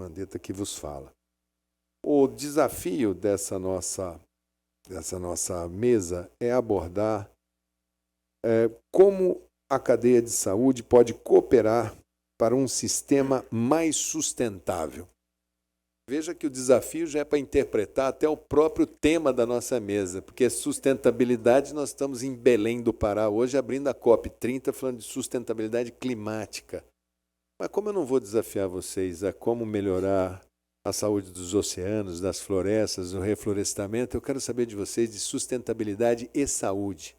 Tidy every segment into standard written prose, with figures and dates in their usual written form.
Mandetta que vos fala. O desafio dessa nossa mesa é abordar como a cadeia de saúde pode cooperar para um sistema mais sustentável. Veja que o desafio já é para interpretar até o próprio tema da nossa mesa, porque sustentabilidade, nós estamos em Belém do Pará, hoje abrindo a COP30, falando de sustentabilidade climática. Mas como eu não vou desafiar vocês a como melhorar a saúde dos oceanos, das florestas, o reflorestamento, eu quero saber de vocês de sustentabilidade e saúde.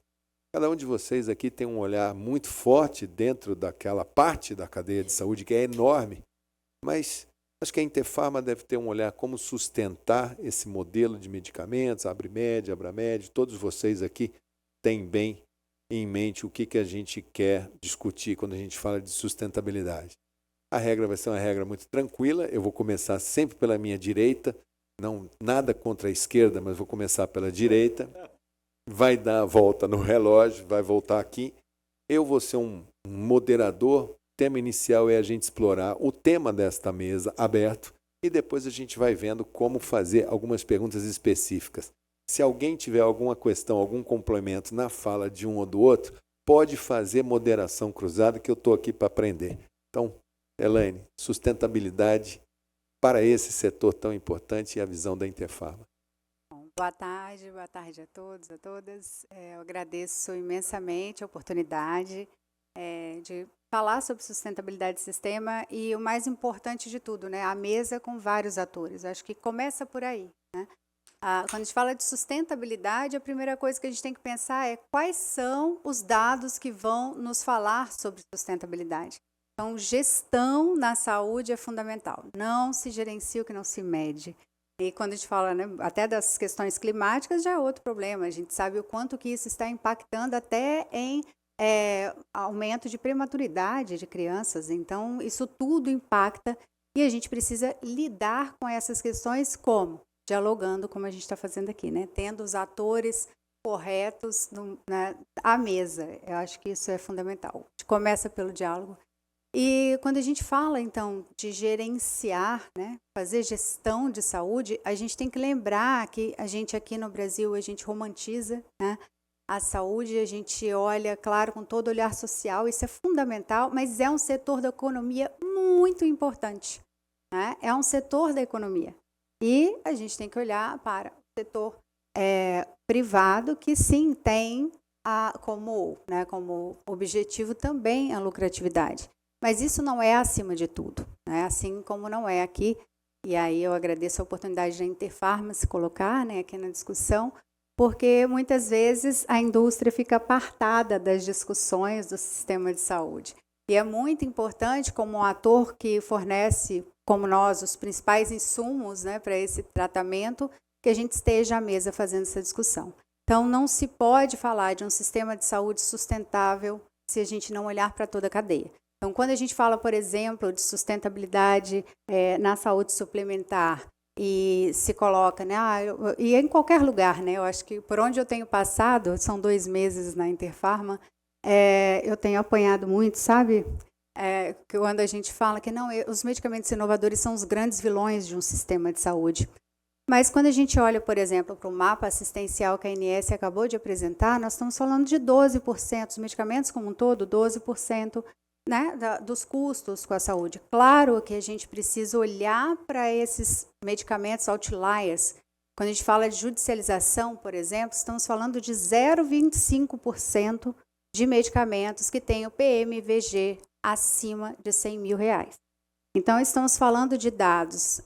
Cada um de vocês aqui tem um olhar muito forte dentro daquela parte da cadeia de saúde que é enorme, mas acho que a Interpharma deve ter um olhar como sustentar esse modelo de medicamentos, Abrimed, Abramed, todos vocês aqui têm bem em mente o que a gente quer discutir quando a gente fala de sustentabilidade. A regra vai ser uma regra muito tranquila, eu vou começar sempre pela minha direita, não nada contra a esquerda, mas vou começar pela direita, vai dar a volta no relógio, vai voltar aqui, eu vou ser um moderador. O tema inicial é a gente explorar o tema desta mesa aberto e depois a gente vai vendo como fazer algumas perguntas específicas. Se alguém tiver alguma questão, algum complemento na fala de um ou do outro, pode fazer moderação cruzada que eu estou aqui para aprender. Então, Elaine, sustentabilidade para esse setor tão importante e a visão da Interpharma. Boa tarde a todos, a todas. Eu agradeço imensamente a oportunidade de falar sobre sustentabilidade do sistema e o mais importante de tudo, né, a mesa com vários atores. Acho que começa por aí, né? Quando a gente fala de sustentabilidade, a primeira coisa que a gente tem que pensar é quais são os dados que vão nos falar sobre sustentabilidade. Então, gestão na saúde é fundamental. Não se gerencia o que não se mede. E quando a gente fala, né, até das questões climáticas, já é outro problema. A gente sabe o quanto que isso está impactando até em aumento de prematuridade de crianças. Então, isso tudo impacta e a gente precisa lidar com essas questões como? Dialogando, como a gente está fazendo aqui, né? Tendo os atores corretos à mesa. Eu acho que isso é fundamental. A gente começa pelo diálogo. E quando a gente fala, então, de gerenciar, né, fazer gestão de saúde, a gente tem que lembrar que a gente aqui no Brasil, a gente romantiza, né, a saúde, a gente olha, claro, com todo olhar social, isso é fundamental, mas é um setor da economia muito importante, né? É um setor da economia. E a gente tem que olhar para o setor privado, que sim, tem como objetivo também a lucratividade. Mas isso não é acima de tudo, né? Assim como não é aqui. E aí eu agradeço a oportunidade da Interpharma se colocar, né, aqui na discussão, porque muitas vezes a indústria fica apartada das discussões do sistema de saúde. E é muito importante, como um ator que fornece, como nós, os principais insumos, né, para esse tratamento, que a gente esteja à mesa fazendo essa discussão. Então, não se pode falar de um sistema de saúde sustentável se a gente não olhar para toda a cadeia. Então, quando a gente fala, por exemplo, de sustentabilidade na saúde suplementar e se coloca, né, e em qualquer lugar, né, eu acho que por onde eu tenho passado, são 2 meses na Interpharma, eu tenho apanhado muito, sabe? Quando a gente fala que não, os medicamentos inovadores são os grandes vilões de um sistema de saúde. Mas quando a gente olha, por exemplo, para o mapa assistencial que a ANS acabou de apresentar, nós estamos falando de 12%, os medicamentos como um todo, 12%, né, dos custos com a saúde. Claro que a gente precisa olhar para esses medicamentos outliers. Quando a gente fala de judicialização, por exemplo, estamos falando de 0,25% de medicamentos que têm o PMVG acima de R$100 mil. Então, estamos falando de dados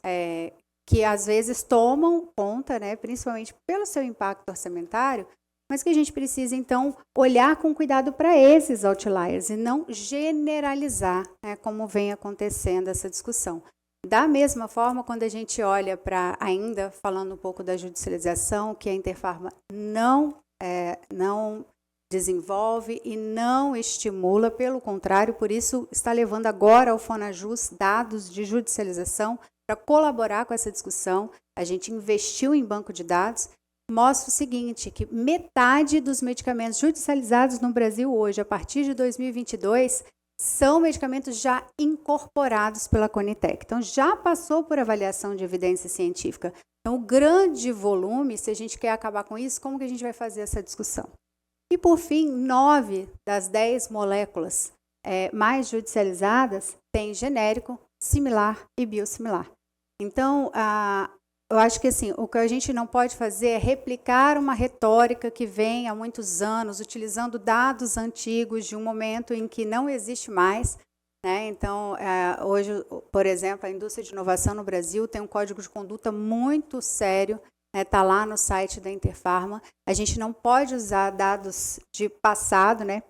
que às vezes tomam conta, né, principalmente pelo seu impacto orçamentário, mas que a gente precisa, então, olhar com cuidado para esses outliers e não generalizar, né, como vem acontecendo essa discussão. Da mesma forma, quando a gente olha para, ainda falando um pouco da judicialização, que a Interpharma não desenvolve e não estimula, pelo contrário, por isso está levando agora ao Fonajus dados de judicialização para colaborar com essa discussão. A gente investiu em banco de dados, mostra o seguinte, que metade dos medicamentos judicializados no Brasil hoje, a partir de 2022, são medicamentos já incorporados pela Conitec. Então, já passou por avaliação de evidência científica. Então, o grande volume, se a gente quer acabar com isso, como que a gente vai fazer essa discussão? E, por fim, 9 das 10 moléculas mais judicializadas têm genérico, similar e biosimilar. Então, eu acho que assim, o que a gente não pode fazer é replicar uma retórica que vem há muitos anos, utilizando dados antigos de um momento em que não existe mais. Né? Então, hoje, por exemplo, a indústria de inovação no Brasil tem um código de conduta muito sério, está lá no site da Interpharma. A gente não pode usar dados de passado, né,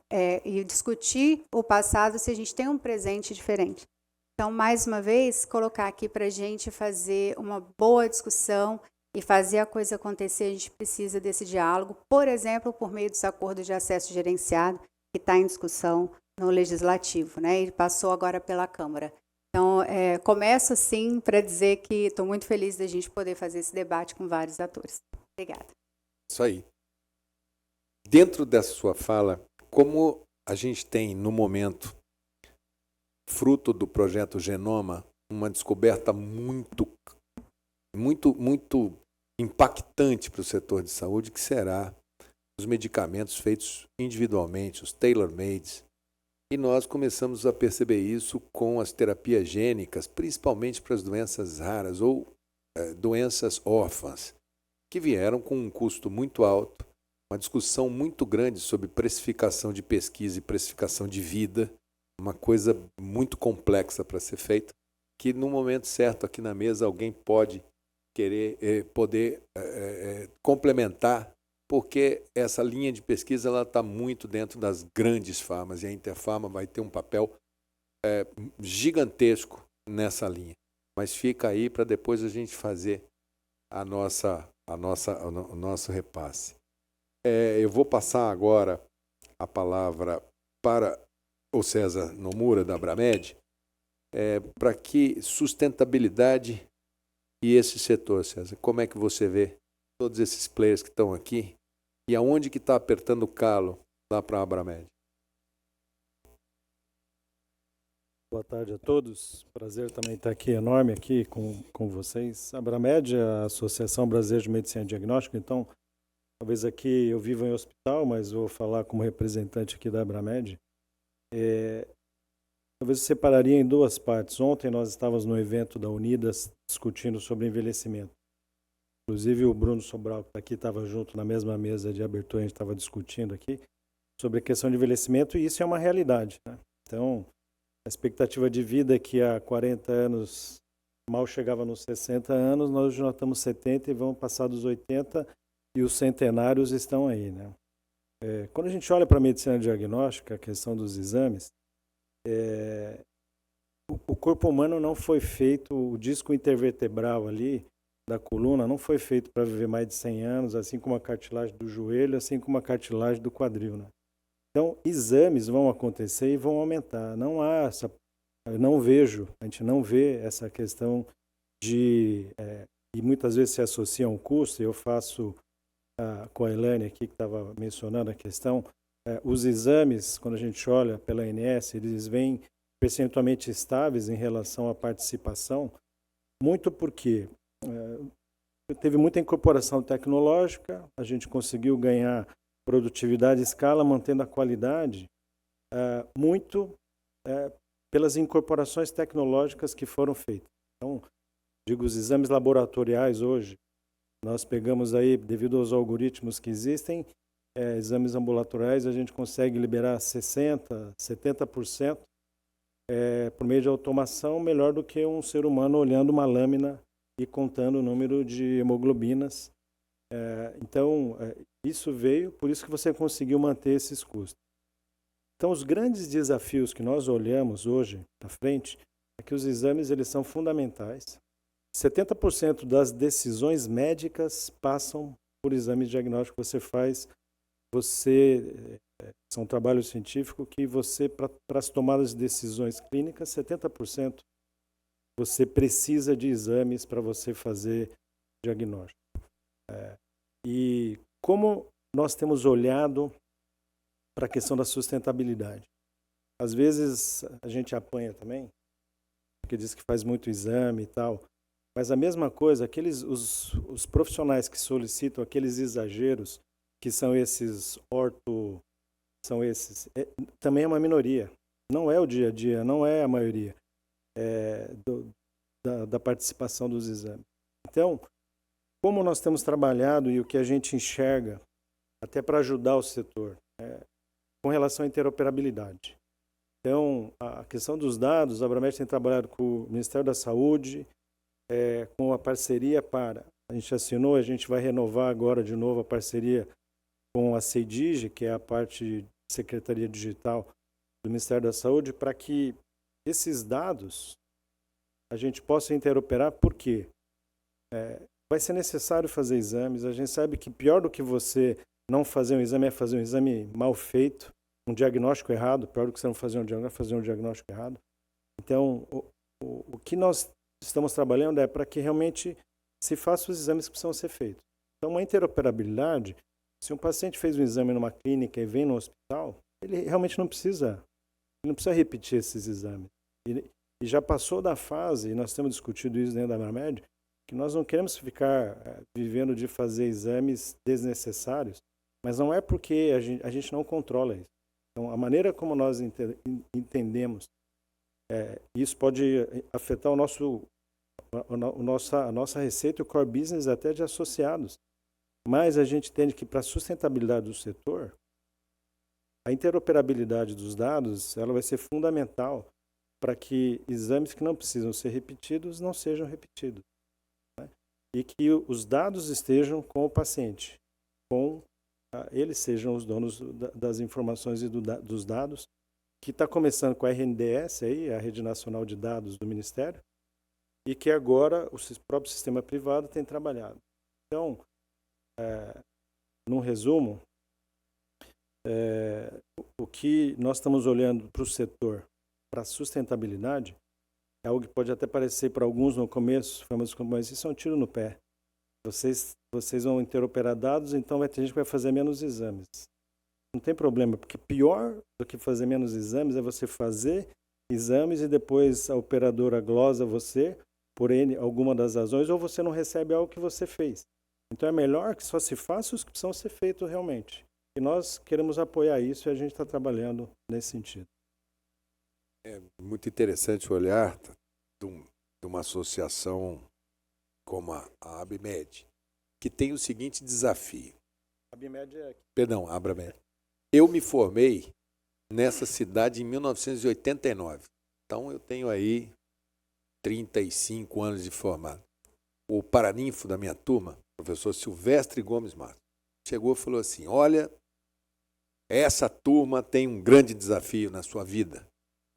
e discutir o passado se a gente tem um presente diferente. Então, mais uma vez, colocar aqui para a gente fazer uma boa discussão e fazer a coisa acontecer, a gente precisa desse diálogo, por exemplo, por meio dos acordos de acesso gerenciado, que está em discussão no Legislativo, né, e passou agora pela Câmara. Então, começo assim para dizer que estou muito feliz da gente poder fazer esse debate com vários atores. Obrigada. Isso aí. Dentro dessa sua fala, como a gente tem, no momento, fruto do projeto Genoma, uma descoberta muito impactante para o setor de saúde, que será os medicamentos feitos individualmente, os tailor-made. E nós começamos a perceber isso com as terapias gênicas, principalmente para as doenças raras ou doenças órfãs, que vieram com um custo muito alto, uma discussão muito grande sobre precificação de pesquisa e precificação de vida, uma coisa muito complexa para ser feita, que no momento certo aqui na mesa alguém pode poder complementar, porque essa linha de pesquisa está muito dentro das grandes farmas e a Interpharma vai ter um papel gigantesco nessa linha. Mas fica aí para depois a gente fazer o nosso repasse. Eu vou passar agora a palavra para o César Nomura, da Abramed, para que sustentabilidade e esse setor, César, como é que você vê todos esses players que estão aqui e aonde que está apertando o calo lá para a Abramed? Boa tarde a todos. Prazer também estar aqui, enorme aqui com vocês. A Abramed é a Associação Brasileira de Medicina Diagnóstica, então talvez aqui eu vivo em hospital, mas vou falar como representante aqui da Abramed. Talvez eu separaria em duas partes. Ontem nós estávamos no evento da Unidas discutindo sobre envelhecimento. Inclusive o Bruno Sobral, que está aqui, estava junto na mesma mesa de abertura, a gente estava discutindo aqui sobre a questão de envelhecimento, e isso é uma realidade, né? Então, a expectativa de vida que há 40 anos mal chegava nos 60 anos, nós já estamos 70 e vamos passar dos 80 e os centenários estão aí, né? Quando a gente olha para a medicina diagnóstica, a questão dos exames, o corpo humano não foi feito, o disco intervertebral ali da coluna não foi feito para viver mais de 100 anos, assim como a cartilagem do joelho, assim como a cartilagem do quadril, né? Então, exames vão acontecer e vão aumentar. Não há essa, eu não vejo, a gente não vê essa questão de, e muitas vezes se associa a um custo. Eu faço com a Elaine aqui, que estava mencionando a questão, os exames, quando a gente olha pela ANS, eles vêm percentualmente estáveis em relação à participação, muito porque teve muita incorporação tecnológica, a gente conseguiu ganhar produtividade e escala, mantendo a qualidade, muito pelas incorporações tecnológicas que foram feitas. Então, digo, os exames laboratoriais hoje, nós pegamos aí, devido aos algoritmos que existem, exames ambulatoriais, a gente consegue liberar 60%, 70% por meio de automação, melhor do que um ser humano olhando uma lâmina e contando o número de hemoglobinas. Então, isso veio, por isso que você conseguiu manter esses custos. Então, os grandes desafios que nós olhamos hoje à frente é que os exames eles são fundamentais. 70% das decisões médicas passam por exames diagnósticos que você faz. São trabalhos científicos que você, para as tomadas de decisões clínicas, 70% você precisa de exames para você fazer diagnóstico. E como nós temos olhado para a questão da sustentabilidade? às vezes a gente apanha também, porque diz que faz muito exame e tal, mas a mesma coisa, os profissionais que solicitam aqueles exageros, que são esses também é uma minoria. Não é o dia a dia, não é a maioria da participação dos exames. Então, como nós temos trabalhado e o que a gente enxerga, até para ajudar o setor, com relação à interoperabilidade. Então, a questão dos dados, a Abramed tem trabalhado com o Ministério da Saúde, com a parceria a gente assinou, a gente vai renovar agora de novo a parceria com a CEDIGE, que é a parte de Secretaria Digital do Ministério da Saúde, para que esses dados a gente possa interoperar, porque vai ser necessário fazer exames. A gente sabe que pior do que você não fazer um exame é fazer um exame mal feito, um diagnóstico errado. Pior do que você não fazer um diagnóstico é fazer um diagnóstico errado. Então, o que nós estamos trabalhando é para que realmente se façam os exames que precisam ser feitos. Então, uma interoperabilidade, se um paciente fez um exame numa clínica e vem no hospital, ele realmente não precisa repetir esses exames. E já passou da fase, e nós temos discutido isso dentro da Abramed, que nós não queremos ficar vivendo de fazer exames desnecessários, mas não é porque a gente não controla isso. Então, a maneira como nós entendemos, isso pode afetar a nossa receita e o core business até de associados. Mas a gente entende que para a sustentabilidade do setor, a interoperabilidade dos dados ela vai ser fundamental para que exames que não precisam ser repetidos não sejam repetidos. Né? E que os dados estejam com o paciente, eles sejam os donos das informações e dos dados, que está começando com a RNDS, a Rede Nacional de Dados do Ministério, e que agora o próprio sistema privado tem trabalhado. Então, num resumo, o que nós estamos olhando para o setor, para a sustentabilidade, é algo que pode até parecer para alguns no começo, mas isso é um tiro no pé. Vocês vão interoperar dados, então vai ter gente que vai fazer menos exames. Não tem problema, porque pior do que fazer menos exames é você fazer exames e depois a operadora glosa você por alguma das razões, ou você não recebe algo que você fez. Então é melhor que só se faça os que precisam ser feitos realmente. E nós queremos apoiar isso e a gente está trabalhando nesse sentido. É muito interessante o olhar de uma associação como a ABMED, que tem o seguinte desafio. A ABMED. Eu me formei nessa cidade em 1989. Então eu tenho aí 35 anos de formado. O paraninfo da minha turma, professor Silvestre Gomes Matos, chegou e falou assim: olha, essa turma tem um grande desafio na sua vida.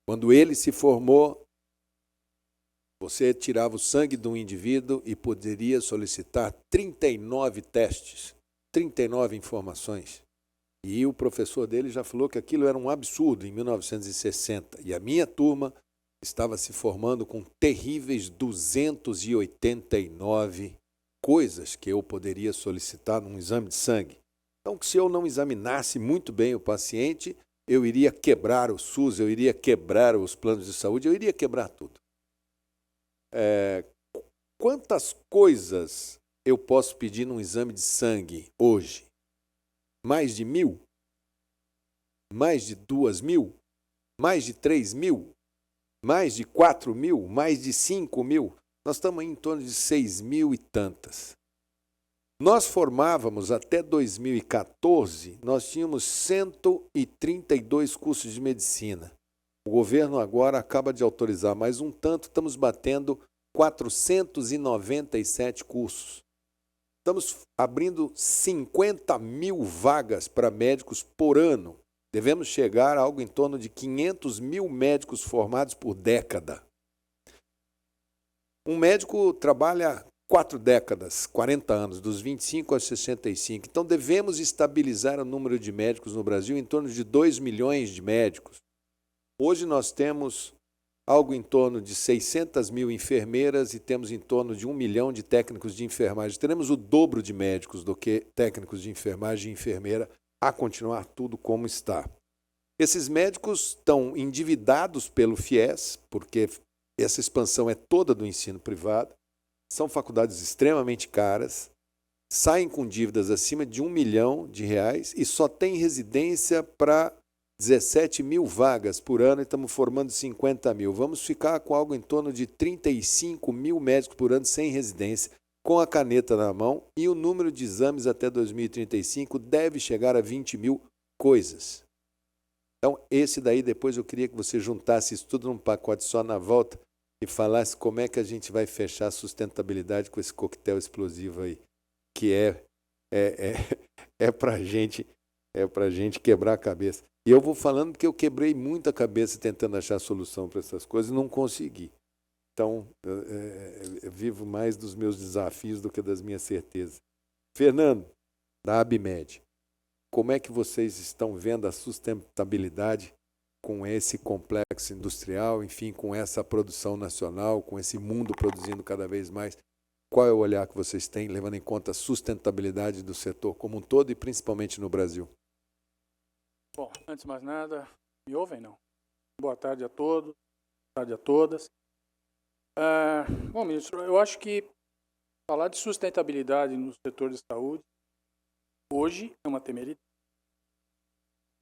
Quando ele se formou, você tirava o sangue de um indivíduo e poderia solicitar 39 testes, 39 informações. E o professor dele já falou que aquilo era um absurdo em 1960. E a minha turma estava se formando com terríveis 289 coisas que eu poderia solicitar num exame de sangue. Então, se eu não examinasse muito bem o paciente, eu iria quebrar o SUS, eu iria quebrar os planos de saúde, eu iria quebrar tudo. Quantas coisas eu posso pedir num exame de sangue hoje? Mais de 1.000? Mais de 2.000? Mais de 3.000? Mais de 4.000? Mais de 5.000? Nós estamos em torno de 6.000 e tantas. Nós formávamos até 2014, nós tínhamos 132 cursos de medicina. O governo agora acaba de autorizar mais um tanto, estamos batendo 497 cursos. Estamos abrindo 50.000 vagas para médicos por ano. Devemos chegar a algo em torno de 500.000 médicos formados por década. Um médico trabalha 4 décadas, 40 anos, dos 25 aos 65. Então, devemos estabilizar o número de médicos no Brasil em torno de 2 milhões de médicos. Hoje nós temos algo em torno de 600.000 enfermeiras e temos em torno de 1 milhão de técnicos de enfermagem. Teremos o dobro de médicos do que técnicos de enfermagem e enfermeira a continuar tudo como está. Esses médicos estão endividados pelo FIES, porque essa expansão é toda do ensino privado, são faculdades extremamente caras, saem com dívidas acima de R$1 milhão e só tem residência para 17 mil vagas por ano e estamos formando 50 mil. Vamos ficar com algo em torno de 35 mil médicos por ano sem residência, com a caneta na mão, e o número de exames até 2035 deve chegar a 20 mil coisas. Então, esse daí, depois eu queria que você juntasse isso tudo num pacote só na volta e falasse como é que a gente vai fechar a sustentabilidade com esse coquetel explosivo aí, que é para gente quebrar a cabeça. E eu vou falando porque eu quebrei muita cabeça tentando achar solução para essas coisas e não consegui. Então, eu vivo mais dos meus desafios do que das minhas certezas. Fernando, da Abimed, como é que vocês estão vendo a sustentabilidade com esse complexo industrial, enfim, com essa produção nacional, com esse mundo produzindo cada vez mais? Qual é o olhar que vocês têm, levando em conta a sustentabilidade do setor como um todo e principalmente no Brasil? Bom, antes de mais nada, me ouvem, não? Boa tarde a todos, boa tarde a todas. Bom, ministro, eu acho que falar de sustentabilidade no setor de saúde hoje é uma temeridade.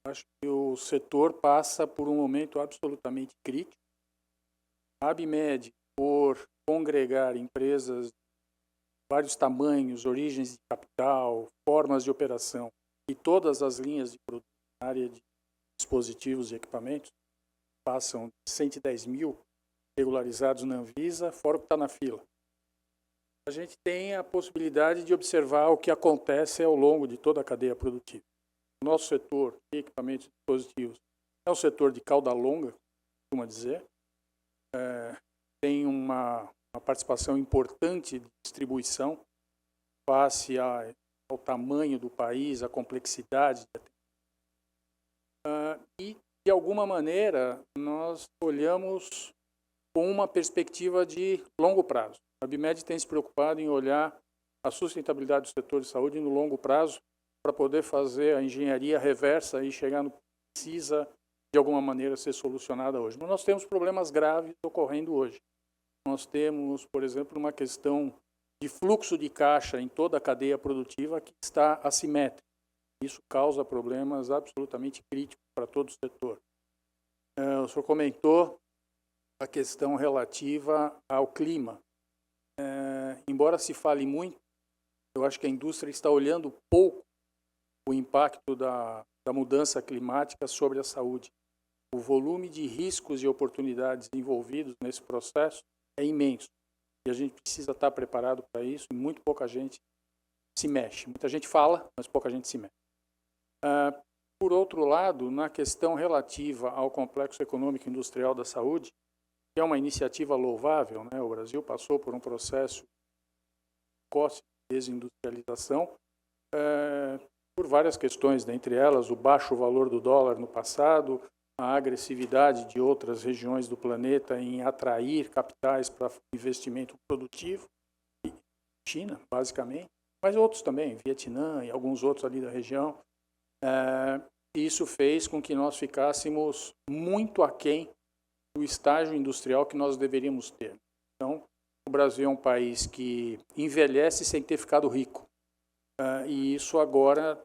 Eu acho que o setor passa por um momento absolutamente crítico. A Abimed, por congregar empresas de vários tamanhos, origens de capital, formas de operação e todas as linhas de produto na área de dispositivos e equipamentos, passam de 110 mil regularizados na Anvisa, fora o que está na fila. A gente tem a possibilidade de observar o que acontece ao longo de toda a cadeia produtiva. O nosso setor de equipamentos e dispositivos é um setor de cauda longa, costuma dizer. Tem uma participação importante de distribuição face ao tamanho do país, à complexidade. E, de alguma maneira, nós olhamos com uma perspectiva de longo prazo. A Abimed tem se preocupado em olhar a sustentabilidade do setor de saúde no longo prazo para poder fazer a engenharia reversa e chegar no que precisa, de alguma maneira, ser solucionada hoje. Mas nós temos problemas graves ocorrendo hoje. Nós temos, por exemplo, uma questão de fluxo de caixa em toda a cadeia produtiva que está assimétrica. Isso causa problemas absolutamente críticos para todo o setor. O senhor comentou a questão relativa ao clima. Embora se fale muito, eu acho que a indústria está olhando pouco o impacto da mudança climática sobre a saúde. O volume de riscos e oportunidades envolvidos nesse processo é imenso. E a gente precisa estar preparado para isso, e muito pouca gente se mexe. Muita gente fala, mas pouca gente se mexe. Por outro lado, na questão relativa ao complexo econômico e industrial da saúde, que é uma iniciativa louvável, né? O Brasil passou por um processo de desindustrialização por várias questões, dentre elas o baixo valor do dólar no passado, a agressividade de outras regiões do planeta em atrair capitais para investimento produtivo, China, basicamente, mas outros também, Vietnã e alguns outros ali da região. Isso fez com que nós ficássemos muito aquém do estágio industrial que nós deveríamos ter. Então, o Brasil é um país que envelhece sem ter ficado rico. E isso agora,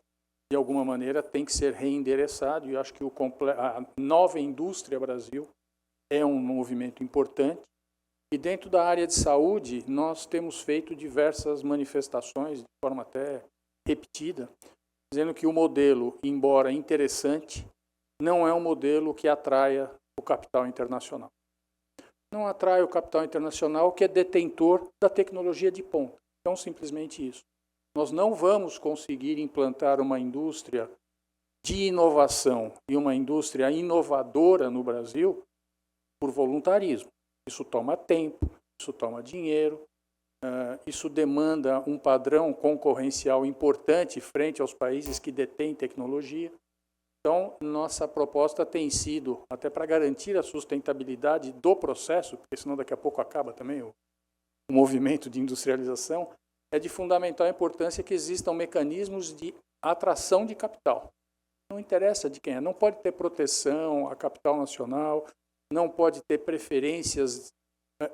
de alguma maneira, tem que ser reendereçado. E eu acho que a nova indústria Brasil é um movimento importante. E dentro da área de saúde, nós temos feito diversas manifestações, de forma até repetida, dizendo que o modelo, embora interessante, não é um modelo que atraia o capital internacional. Não atrai o capital internacional que é detentor da tecnologia de ponta. Então, simplesmente isso. Nós não vamos conseguir implantar uma indústria de inovação e uma indústria inovadora no Brasil por voluntarismo. Isso toma tempo, isso toma dinheiro, isso demanda um padrão concorrencial importante frente aos países que detêm tecnologia. Então, nossa proposta tem sido, até para garantir a sustentabilidade do processo, porque senão daqui a pouco acaba também o movimento de industrialização, é de fundamental importância que existam mecanismos de atração de capital. Não interessa de quem é. Não pode ter proteção a capital nacional, não pode ter preferências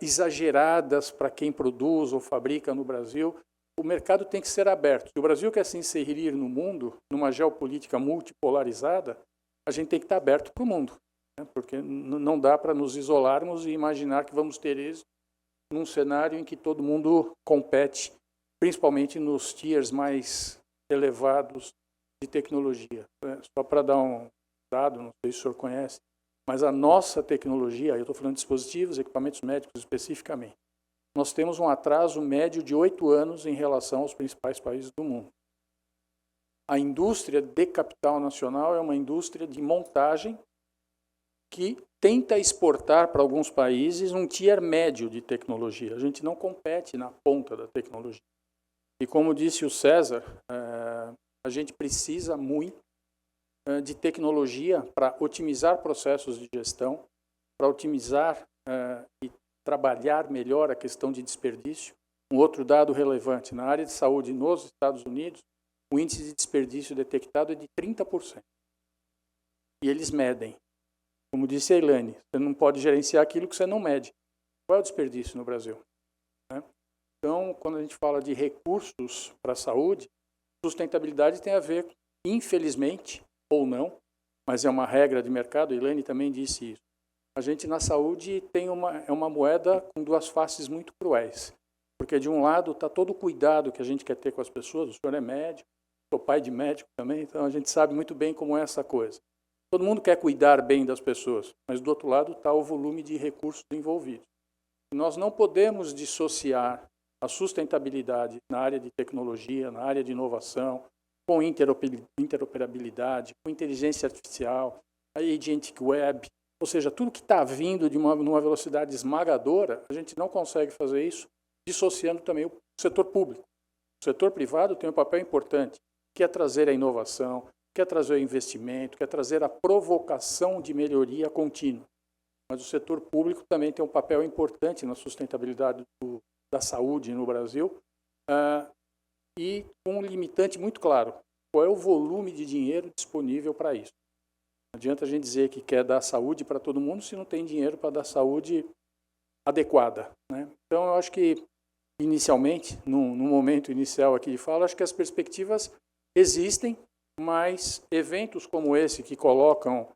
exageradas para quem produz ou fabrica no Brasil. O mercado tem que ser aberto. Se o Brasil quer se inserir no mundo, numa geopolítica multipolarizada, a gente tem que estar aberto para o mundo, né? Porque não dá para nos isolarmos e imaginar que vamos ter êxito num cenário em que todo mundo compete, principalmente nos tiers mais elevados de tecnologia. Só para dar um dado, não sei se o senhor conhece, mas a nossa tecnologia, eu estou falando de dispositivos, equipamentos médicos especificamente, nós temos um atraso médio de 8 anos em relação aos principais países do mundo. A indústria de capital nacional é uma indústria de montagem que tenta exportar para alguns países um tier médio de tecnologia. A gente não compete na ponta da tecnologia. E como disse o César, a gente precisa muito de tecnologia para otimizar processos de gestão, para otimizar e trabalhar melhor a questão de desperdício. Um outro dado relevante, na área de saúde nos Estados Unidos, o índice de desperdício detectado é de 30%. E eles medem. Como disse a Elaine, você não pode gerenciar aquilo que você não mede. Qual é o desperdício no Brasil? Então, quando a gente fala de recursos para a saúde, sustentabilidade tem a ver, infelizmente, ou não, mas é uma regra de mercado, a Elaine também disse isso. A gente na saúde tem uma moeda com duas faces muito cruéis. Porque de um lado está todo o cuidado que a gente quer ter com as pessoas, o senhor é médico, sou pai de médico também, então a gente sabe muito bem como é essa coisa. Todo mundo quer cuidar bem das pessoas, mas do outro lado está o volume de recursos envolvidos. Nós não podemos dissociar a sustentabilidade na área de tecnologia, na área de inovação, com interoperabilidade, com inteligência artificial, a agentic web, ou seja, tudo que está vindo numa velocidade esmagadora, a gente não consegue fazer isso dissociando também o setor público. O setor privado tem um papel importante, que é trazer a inovação, quer trazer o investimento, quer trazer a provocação de melhoria contínua. Mas o setor público também tem um papel importante na sustentabilidade da saúde no Brasil e com um limitante muito claro. Qual é o volume de dinheiro disponível para isso? Não adianta a gente dizer que quer dar saúde para todo mundo se não tem dinheiro para dar saúde adequada, né? Então, eu acho que, inicialmente, no momento inicial aqui de fala, acho que as perspectivas existem, mas eventos como esse, que colocam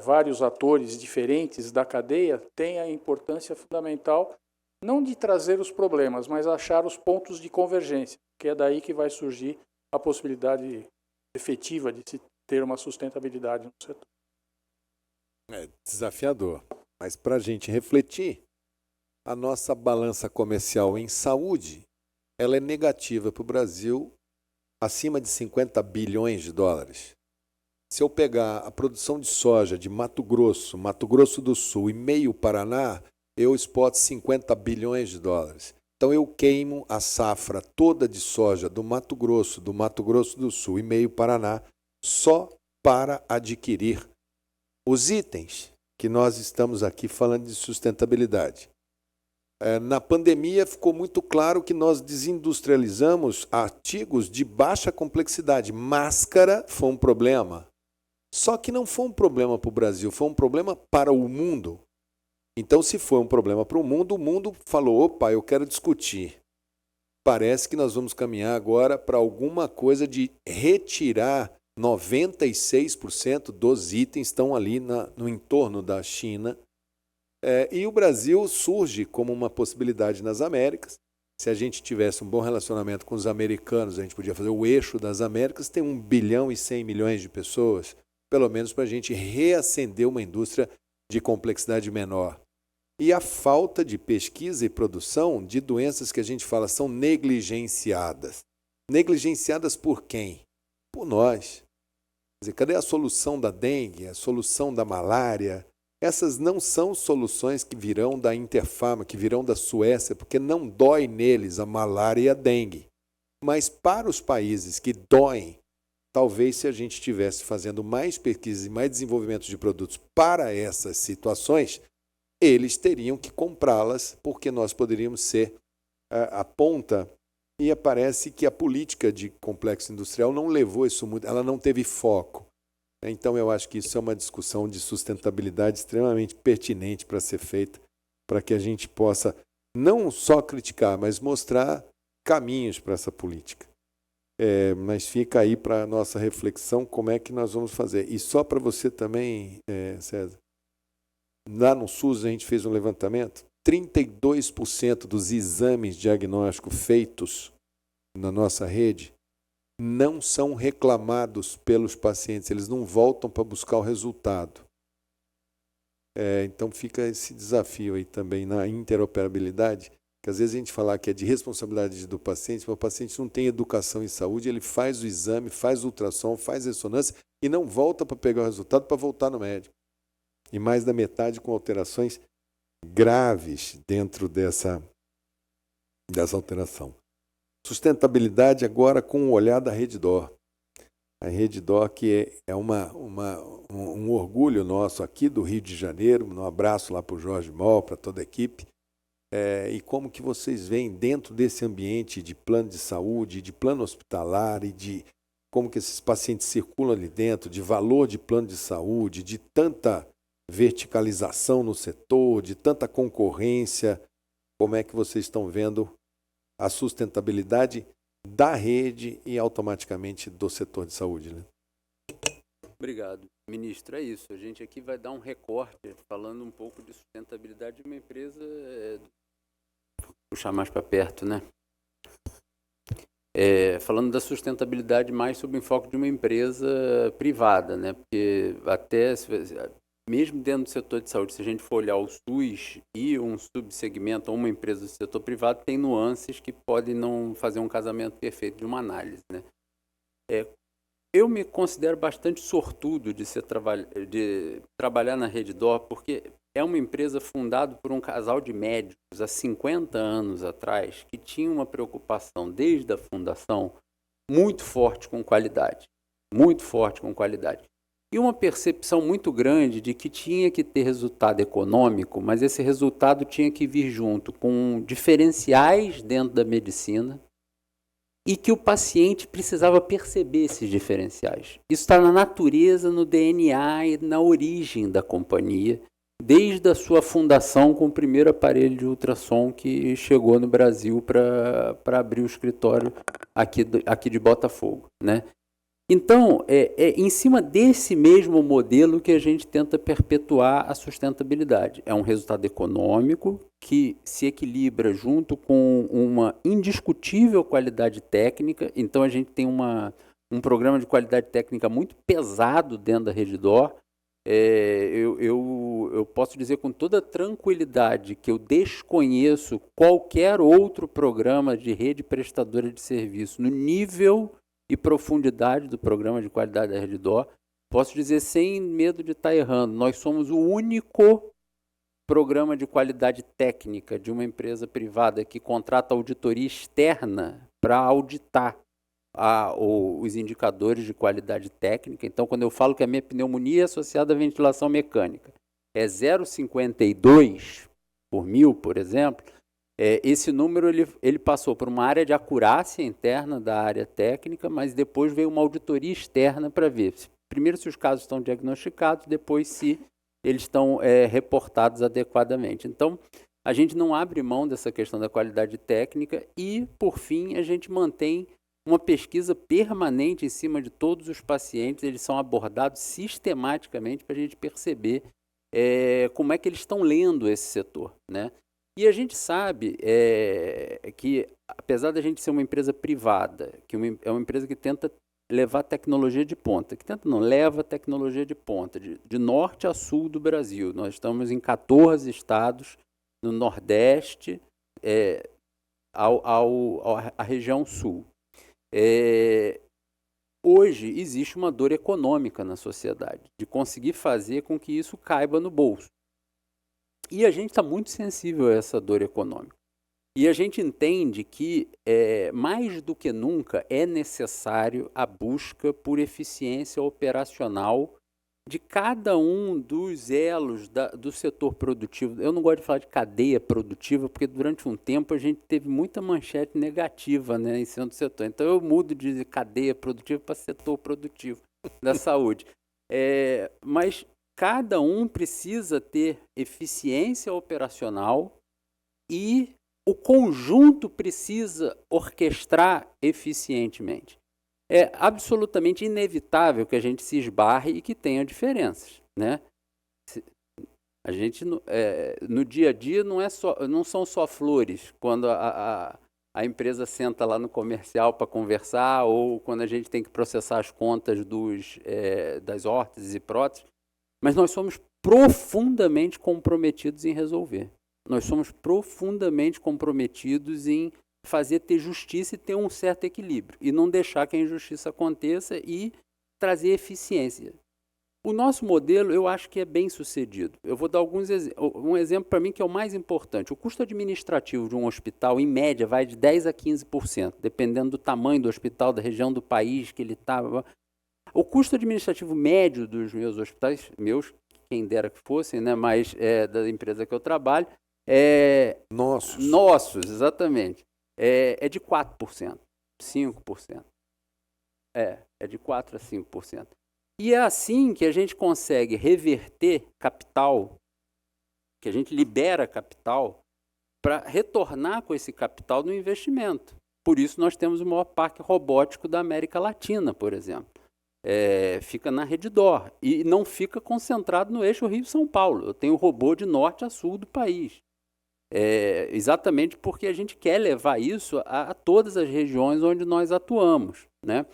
vários atores diferentes da cadeia, têm a importância fundamental, não de trazer os problemas, mas achar os pontos de convergência, que é daí que vai surgir a possibilidade efetiva de se ter uma sustentabilidade no setor. É desafiador, mas para a gente refletir, a nossa balança comercial em saúde, ela é negativa para o Brasil, acima de 50 bilhões de dólares. Se eu pegar a produção de soja de Mato Grosso do Sul e meio Paraná, eu exporto 50 bilhões de dólares. Então eu queimo a safra toda de soja do Mato Grosso do Sul e meio Paraná só para adquirir os itens que nós estamos aqui falando de sustentabilidade. Na pandemia ficou muito claro que nós desindustrializamos artigos de baixa complexidade. Máscara foi um problema. Só que não foi um problema para o Brasil, foi um problema para o mundo. Então, se foi um problema para o mundo falou, opa, eu quero discutir. Parece que nós vamos caminhar agora para alguma coisa de retirar 96% dos itens estão ali no entorno da China. E o Brasil surge como uma possibilidade nas Américas. Se a gente tivesse um bom relacionamento com os americanos, a gente podia fazer o eixo das Américas, tem 1 bilhão e 100 milhões de pessoas, pelo menos para a gente reacender uma indústria de complexidade menor. E a falta de pesquisa e produção de doenças que a gente fala são negligenciadas. Negligenciadas por quem? Por nós. Quer dizer, cadê a solução da dengue, a solução da malária? Essas não são soluções que virão da Interpharma, que virão da Suécia, porque não dói neles a malária e a dengue. Mas para os países que doem, talvez se a gente estivesse fazendo mais pesquisa e mais desenvolvimento de produtos para essas situações, eles teriam que comprá-las, porque nós poderíamos ser a ponta. E parece que a política de complexo industrial não levou isso muito, ela não teve foco. Então, eu acho que isso é uma discussão de sustentabilidade extremamente pertinente para ser feita, para que a gente possa não só criticar, mas mostrar caminhos para essa política. Mas fica aí para a nossa reflexão como é que nós vamos fazer. E só para você também, César, lá no SUS a gente fez um levantamento, 32% dos exames diagnósticos feitos na nossa rede não são reclamados pelos pacientes, eles não voltam para buscar o resultado. Então fica esse desafio aí também na interoperabilidade, que às vezes a gente fala que é de responsabilidade do paciente, mas o paciente não tem educação em saúde, ele faz o exame, faz o ultrassom, faz ressonância e não volta para pegar o resultado para voltar no médico. E mais da metade com alterações graves dentro dessa alteração. Sustentabilidade agora com o olhar da Redditor. A Redditor que é um orgulho nosso aqui do Rio de Janeiro, um abraço lá para o Jorge Moll, para toda a equipe. E como que vocês veem dentro desse ambiente de plano de saúde, de plano hospitalar e de como que esses pacientes circulam ali dentro, de valor de plano de saúde, de tanta verticalização no setor, de tanta concorrência, como é que vocês estão vendo a sustentabilidade da rede e automaticamente do setor de saúde, né? Obrigado, ministro. É isso. A gente aqui vai dar um recorte falando um pouco de sustentabilidade de uma empresa. Puxar mais para perto, né? Falando da sustentabilidade mais sob o enfoque de uma empresa privada, né? Porque até mesmo dentro do setor de saúde, se a gente for olhar o SUS e um subsegmento ou uma empresa do setor privado, tem nuances que podem não fazer um casamento perfeito de uma análise, né? Eu me considero bastante sortudo de trabalhar na Redditor, porque é uma empresa fundada por um casal de médicos há 50 anos atrás, que tinha uma preocupação desde a fundação muito forte com qualidade, e uma percepção muito grande de que tinha que ter resultado econômico, mas esse resultado tinha que vir junto com diferenciais dentro da medicina e que o paciente precisava perceber esses diferenciais. Isso está na natureza, no DNA e na origem da companhia, desde a sua fundação com o primeiro aparelho de ultrassom que chegou no Brasil para abrir o escritório aqui de Botafogo, né? Então, em cima desse mesmo modelo que a gente tenta perpetuar a sustentabilidade. É um resultado econômico que se equilibra junto com uma indiscutível qualidade técnica. Então, a gente tem um programa de qualidade técnica muito pesado dentro da Redditor. Eu posso dizer com toda tranquilidade que eu desconheço qualquer outro programa de rede prestadora de serviço no nível e profundidade do programa de qualidade da Redditor. Posso dizer sem medo de estar errando, nós somos o único programa de qualidade técnica de uma empresa privada que contrata auditoria externa para auditar os indicadores de qualidade técnica. Então, quando eu falo que a minha pneumonia é associada à ventilação mecânica é 0,52 por mil, por exemplo, esse número ele passou por uma área de acurácia interna da área técnica, mas depois veio uma auditoria externa para ver, primeiro, se os casos estão diagnosticados, depois se eles estão reportados adequadamente. Então, a gente não abre mão dessa questão da qualidade técnica e, por fim, a gente mantém uma pesquisa permanente em cima de todos os pacientes. Eles são abordados sistematicamente para a gente perceber como é que eles estão lendo esse setor, né? E a gente sabe que, apesar da gente ser uma empresa privada, que é uma empresa que tenta levar tecnologia de ponta, leva tecnologia de ponta, de norte a sul do Brasil. Nós estamos em 14 estados, no Nordeste, a região sul. Hoje existe uma dor econômica na sociedade, de conseguir fazer com que isso caiba no bolso. E a gente está muito sensível a essa dor econômica. E a gente entende que, mais do que nunca, é necessário a busca por eficiência operacional de cada um dos elos do setor produtivo. Eu não gosto de falar de cadeia produtiva, porque durante um tempo a gente teve muita manchete negativa, né, em cima do setor. Então eu mudo de cadeia produtiva para setor produtivo da saúde. Mas cada um precisa ter eficiência operacional e o conjunto precisa orquestrar eficientemente. É absolutamente inevitável que a gente se esbarre e que tenha diferenças, né? A gente, no dia a dia, não são só flores. Quando a empresa senta lá no comercial para conversar, ou quando a gente tem que processar as contas das órteses e próteses, mas nós somos profundamente comprometidos em resolver. Nós somos profundamente comprometidos em fazer ter justiça e ter um certo equilíbrio, e não deixar que a injustiça aconteça e trazer eficiência. O nosso modelo, eu acho que é bem sucedido. Eu vou dar um exemplo para mim que é o mais importante. O custo administrativo de um hospital, em média, vai de 10% a 15%, dependendo do tamanho do hospital, da região do país que ele está. O custo administrativo médio dos meus hospitais, quem dera que fossem, né, mas da empresa que eu trabalho, Nossos, exatamente. É de 4%, 5%. É de 4% a 5%. E é assim que a gente consegue reverter capital, que a gente libera capital, para retornar com esse capital no investimento. Por isso nós temos o maior parque robótico da América Latina, por exemplo. Fica na Redditor e não fica concentrado no eixo Rio-São Paulo. Eu tenho robô de norte a sul do país. Exatamente porque a gente quer levar isso a todas as regiões onde nós atuamos, né?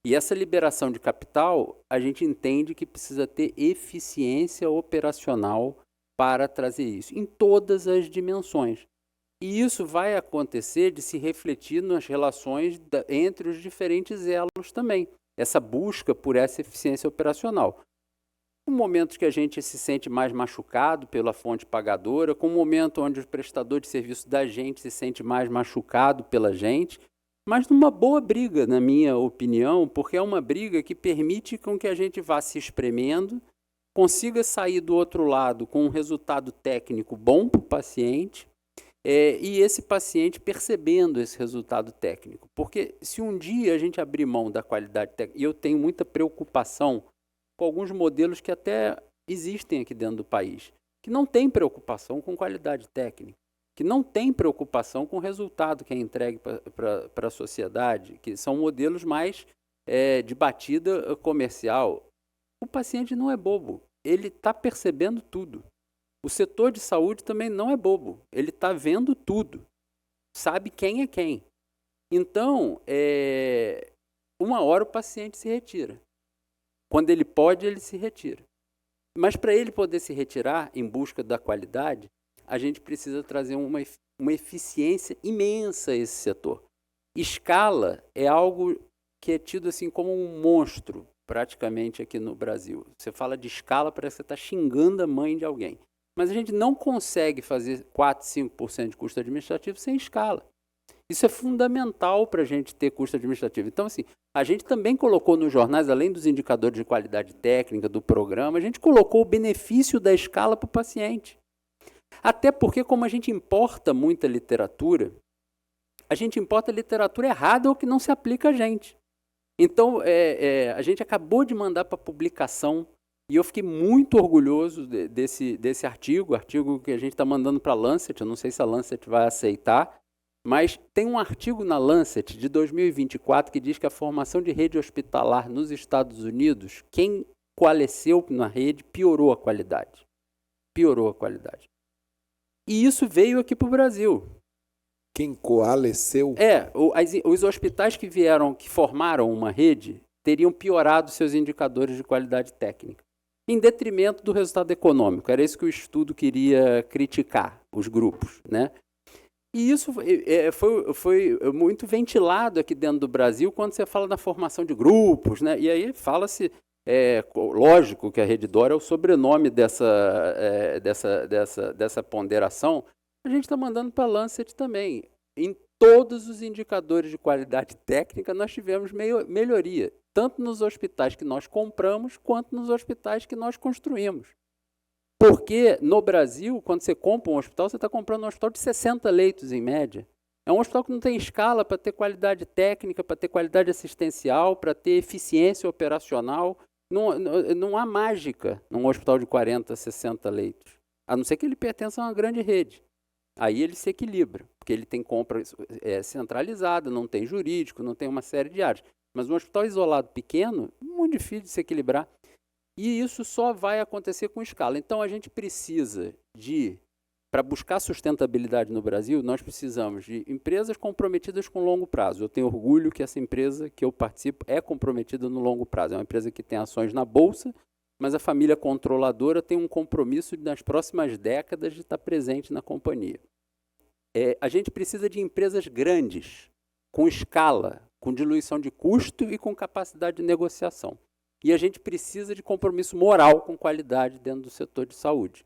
E essa liberação de capital, a gente entende que precisa ter eficiência operacional para trazer isso, em todas as dimensões. E isso vai acontecer de se refletir nas relações entre os diferentes elos também, essa busca por essa eficiência operacional. Com momentos que a gente se sente mais machucado pela fonte pagadora, com um momento onde o prestador de serviço da gente se sente mais machucado pela gente, mas numa boa briga, na minha opinião, porque é uma briga que permite com que a gente vá se espremendo, consiga sair do outro lado com um resultado técnico bom para o paciente, e esse paciente percebendo esse resultado técnico. Porque se um dia a gente abrir mão da qualidade técnica, e eu tenho muita preocupação com alguns modelos que até existem aqui dentro do país, que não têm preocupação com qualidade técnica, que não têm preocupação com o resultado que é entregue para a sociedade, que são modelos mais de batida comercial. O paciente não é bobo, ele está percebendo tudo. O setor de saúde também não é bobo, ele está vendo tudo, sabe quem é quem. Então, uma hora o paciente se retira. Quando ele pode, ele se retira. Mas para ele poder se retirar em busca da qualidade, a gente precisa trazer uma eficiência imensa a esse setor. Escala é algo que é tido assim como um monstro, praticamente aqui no Brasil. Você fala de escala, parece que você está xingando a mãe de alguém. Mas a gente não consegue fazer 4, 5% de custo administrativo sem escala. Isso é fundamental para a gente ter custo administrativo. Então, assim, a gente também colocou nos jornais, além dos indicadores de qualidade técnica do programa, a gente colocou o benefício da escala para o paciente. Até porque, como a gente importa muita literatura, a gente importa literatura errada ou que não se aplica a gente. Então, a gente acabou de mandar para publicação, e eu fiquei muito orgulhoso desse artigo que a gente está mandando para a Lancet. Eu não sei se a Lancet vai aceitar, mas tem um artigo na Lancet de 2024 que diz que a formação de rede hospitalar nos Estados Unidos, quem coalesceu na rede, piorou a qualidade. Piorou a qualidade. E isso veio aqui para o Brasil. Quem coalesceu? Os hospitais que formaram uma rede, teriam piorado seus indicadores de qualidade técnica, em detrimento do resultado econômico. Era isso que o estudo queria criticar, os grupos, né? E isso foi muito ventilado aqui dentro do Brasil quando você fala da formação de grupos, né? E aí fala-se, lógico que a Redditor é o sobrenome dessa ponderação. A gente está mandando para a Lancet também. Em todos os indicadores de qualidade técnica nós tivemos melhoria, tanto nos hospitais que nós compramos, quanto nos hospitais que nós construímos. Porque no Brasil, quando você compra um hospital, você está comprando um hospital de 60 leitos em média. É um hospital que não tem escala para ter qualidade técnica, para ter qualidade assistencial, para ter eficiência operacional. Não há mágica num hospital de 40, 60 leitos, a não ser que ele pertença a uma grande rede. Aí ele se equilibra, porque ele tem compra centralizada, não tem jurídico, não tem uma série de áreas. Mas um hospital isolado pequeno, muito difícil de se equilibrar. E isso só vai acontecer com escala. Então a gente precisa para buscar sustentabilidade no Brasil, nós precisamos de empresas comprometidas com longo prazo. Eu tenho orgulho que essa empresa que eu participo é comprometida no longo prazo. É uma empresa que tem ações na Bolsa, mas a família controladora tem um compromisso nas próximas décadas de estar presente na companhia. A gente precisa de empresas grandes, com escala, com diluição de custo e com capacidade de negociação. E a gente precisa de compromisso moral com qualidade dentro do setor de saúde,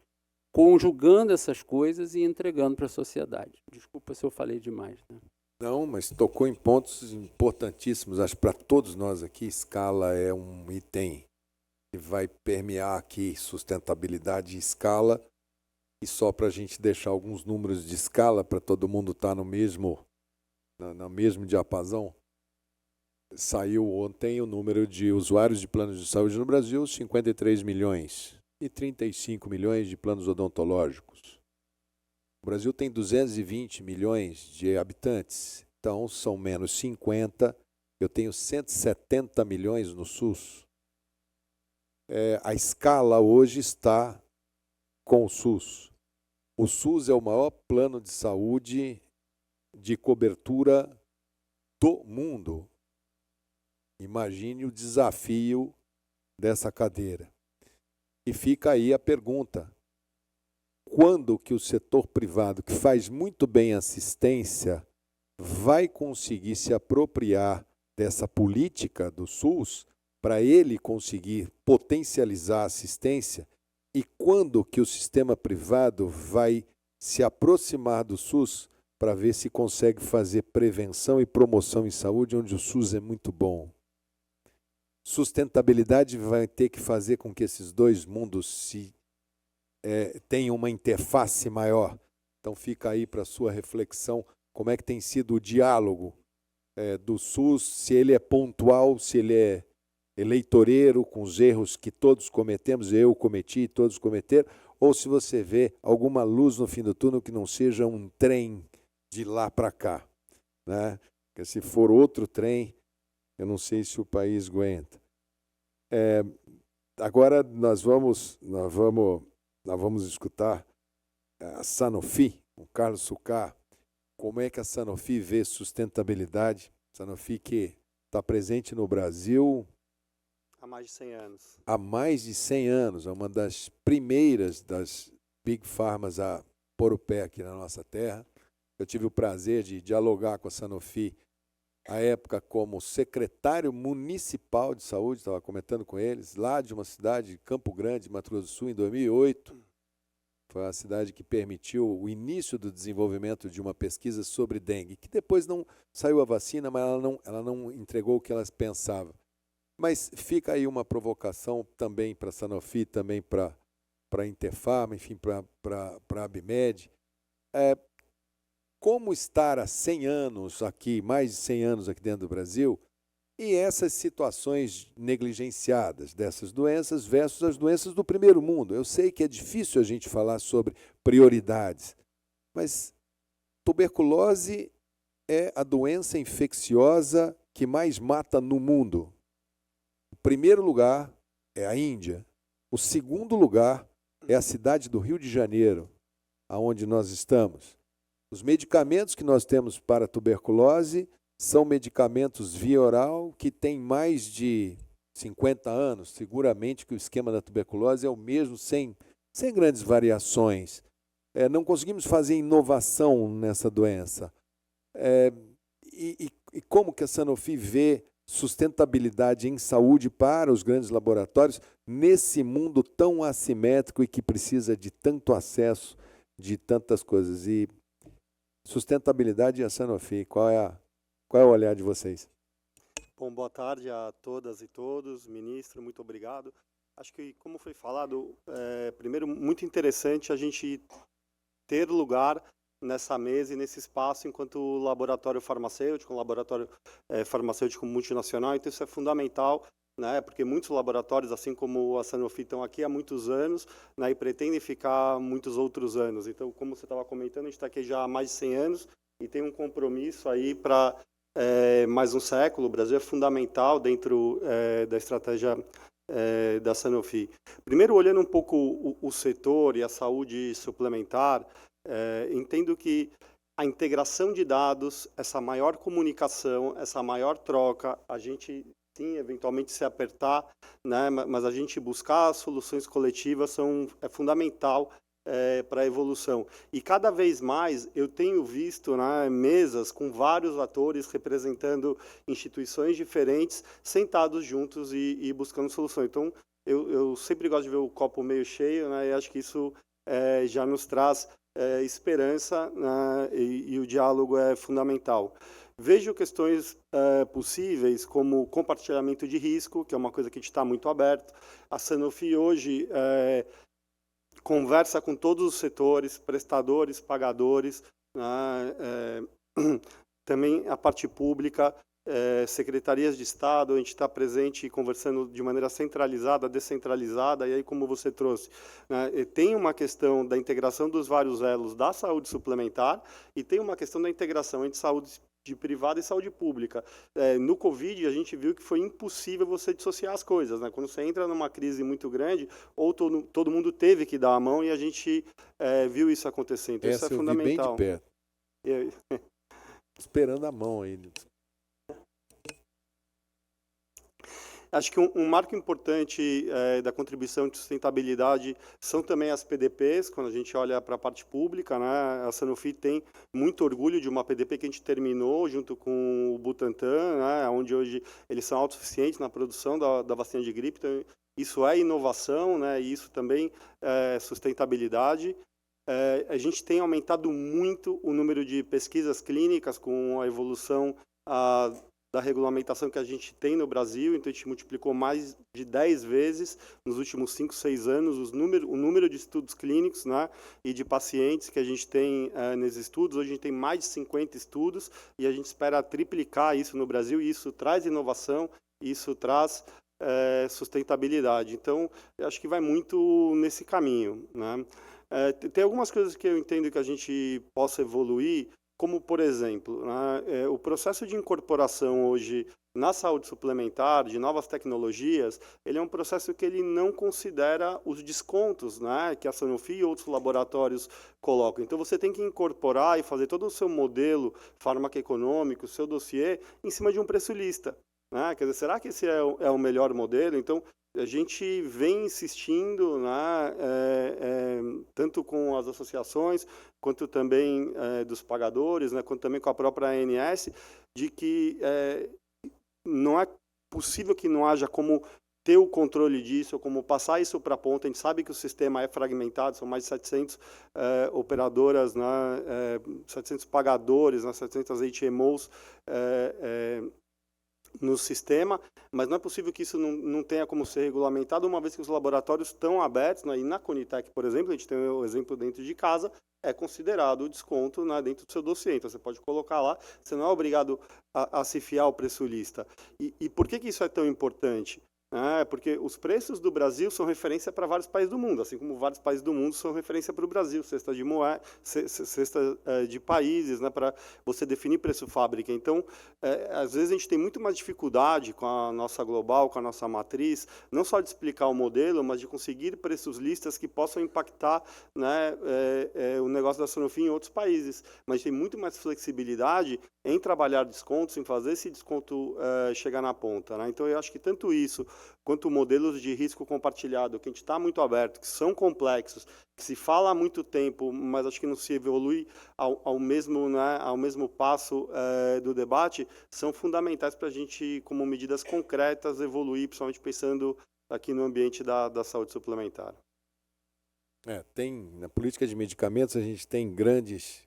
conjugando essas coisas e entregando para a sociedade. Desculpa se eu falei demais, né? Não, mas tocou em pontos importantíssimos. Acho que para todos nós aqui, escala é um item que vai permear aqui sustentabilidade e escala. E só para a gente deixar alguns números de escala para todo mundo estar no mesmo diapasão. Saiu ontem o número de usuários de planos de saúde no Brasil, 53 milhões e 35 milhões de planos odontológicos. O Brasil tem 220 milhões de habitantes, então são menos 50. Eu tenho 170 milhões no SUS. A escala hoje está com o SUS. O SUS é o maior plano de saúde de cobertura do mundo. Imagine o desafio dessa cadeira. E fica aí a pergunta: quando que o setor privado, que faz muito bem assistência, vai conseguir se apropriar dessa política do SUS para ele conseguir potencializar a assistência? E quando que o sistema privado vai se aproximar do SUS para ver se consegue fazer prevenção e promoção em saúde, onde o SUS é muito bom? Sustentabilidade vai ter que fazer com que esses dois mundos tenham uma interface maior. Então fica aí para a sua reflexão como é que tem sido o diálogo do SUS, se ele é pontual, se ele é eleitoreiro, com os erros que todos cometemos, eu cometi, todos cometeram, ou se você vê alguma luz no fim do túnel que não seja um trem de lá para cá, né? Porque se for outro trem, eu não sei se o país aguenta. Agora nós vamos escutar a Sanofi, o Carlos Succar, como é que a Sanofi vê sustentabilidade. Sanofi que está presente no Brasil há mais de 100 anos. Há mais de 100 anos, é uma das primeiras das Big Pharmas a pôr o pé aqui na nossa terra. Eu tive o prazer de dialogar com a Sanofi à época como secretário municipal de saúde, estava comentando com eles, lá de uma cidade, Campo Grande, Mato Grosso do Sul, em 2008. Foi a cidade que permitiu o início do desenvolvimento de uma pesquisa sobre dengue, que depois não saiu a vacina, mas ela não entregou o que elas pensavam. Mas fica aí uma provocação também para a Sanofi, também para a Interpharma, enfim, para a Abimed. Como estar há 100 anos aqui, mais de 100 anos aqui dentro do Brasil, e essas situações negligenciadas dessas doenças versus as doenças do primeiro mundo. Eu sei que é difícil a gente falar sobre prioridades, mas tuberculose é a doença infecciosa que mais mata no mundo. O primeiro lugar é a Índia. O segundo lugar é a cidade do Rio de Janeiro, aonde nós estamos. Os medicamentos que nós temos para a tuberculose são medicamentos via oral que têm mais de 50 anos. Seguramente que o esquema da tuberculose é o mesmo, sem grandes variações. Não conseguimos fazer inovação nessa doença. E como que a Sanofi vê sustentabilidade em saúde para os grandes laboratórios nesse mundo tão assimétrico e que precisa de tanto acesso de tantas coisas? E sustentabilidade e a Sanofi, qual é o olhar de vocês? Bom, boa tarde a todas e todos. Ministro, muito obrigado. Acho que, como foi falado, primeiro, muito interessante a gente ter lugar nessa mesa e nesse espaço enquanto laboratório farmacêutico multinacional. Então, isso é fundamental né, porque muitos laboratórios, assim como a Sanofi, estão aqui há muitos anos, né, e pretendem ficar muitos outros anos. Então, como você estava comentando, a gente está aqui já há mais de 100 anos e tem um compromisso aí para mais um século. O Brasil é fundamental dentro da estratégia da Sanofi. Primeiro, olhando um pouco o setor e a saúde suplementar, entendo que a integração de dados, essa maior comunicação, essa maior troca, a gente sim, eventualmente se apertar, né, mas a gente buscar soluções coletivas é fundamental para a evolução. E cada vez mais eu tenho visto, né, mesas com vários atores representando instituições diferentes, sentados juntos e buscando soluções. Então, eu sempre gosto de ver o copo meio cheio, né, e acho que isso já nos traz esperança, né, e o diálogo é fundamental. Vejo questões possíveis, como compartilhamento de risco, que é uma coisa que a gente está muito aberto. A Sanofi hoje conversa com todos os setores, prestadores, pagadores, né, também a parte pública, secretarias de Estado, a gente está presente e conversando de maneira centralizada, descentralizada, e aí como você trouxe, né, tem uma questão da integração dos vários elos da saúde suplementar e tem uma questão da integração entre saúde de privada e saúde pública. No Covid, a gente viu que foi impossível você dissociar as coisas, né? Quando você entra numa crise muito grande, ou todo mundo teve que dar a mão e a gente viu isso acontecendo. Então, isso é fundamental. Vi bem de perto. Esperando a mão aí. Acho que um marco importante da contribuição de sustentabilidade são também as PDPs, quando a gente olha para a parte pública, né? A Sanofi tem muito orgulho de uma PDP que a gente terminou junto com o Butantan, né? Onde hoje eles são autossuficientes na produção da vacina de gripe. Então, isso é inovação, né? E isso também é sustentabilidade. A gente tem aumentado muito o número de pesquisas clínicas com a evolução da regulamentação que a gente tem no Brasil, então a gente multiplicou mais de 10 vezes nos últimos 5, 6 anos o número de estudos clínicos, né, e de pacientes que a gente tem nesses estudos. Hoje a gente tem mais de 50 estudos e a gente espera triplicar isso no Brasil, e isso traz inovação, isso traz sustentabilidade. Então, eu acho que vai muito nesse caminho, né. Tem algumas coisas que eu entendo que a gente possa evoluir, como, por exemplo, né, o processo de incorporação hoje na saúde suplementar, de novas tecnologias, ele é um processo que ele não considera os descontos, né, que a Sanofi e outros laboratórios colocam. Então, você tem que incorporar e fazer todo o seu modelo farmacoeconômico, o seu dossiê, em cima de um preço lista, né? Quer dizer, será que esse é o melhor modelo? Então, a gente vem insistindo, né, tanto com as associações, quanto também dos pagadores, né, quanto também com a própria ANS, de que não é possível que não haja como ter o controle disso, como passar isso para a ponta. A gente sabe que o sistema é fragmentado, são mais de 700 operadoras, né, 700 pagadores, né, 700 HMOs, no sistema, mas não é possível que isso não tenha como ser regulamentado, uma vez que os laboratórios estão abertos, né? E na Conitec, por exemplo, a gente tem o exemplo dentro de casa, é considerado o desconto, né, dentro do seu dossiê. Então, você pode colocar lá, você não é obrigado a se fiar ao preço lista. E por que isso é tão importante? Porque os preços do Brasil são referência para vários países do mundo, assim como vários países do mundo são referência para o Brasil, cesta de países, né, para você definir preço fábrica. Então, às vezes a gente tem muito mais dificuldade com a nossa global, com a nossa matriz, não só de explicar o modelo, mas de conseguir preços listas que possam impactar, né, o negócio da Sanofi em outros países. Mas a gente tem muito mais flexibilidade em trabalhar descontos, em fazer esse desconto chegar na ponta, né? Então, eu acho que tanto isso quanto modelos de risco compartilhado, que a gente está muito aberto, que são complexos, que se fala há muito tempo, mas acho que não se evolui ao mesmo passo do debate, são fundamentais para a gente, como medidas concretas, evoluir, principalmente pensando aqui no ambiente da saúde suplementar. Na política de medicamentos a gente tem grandes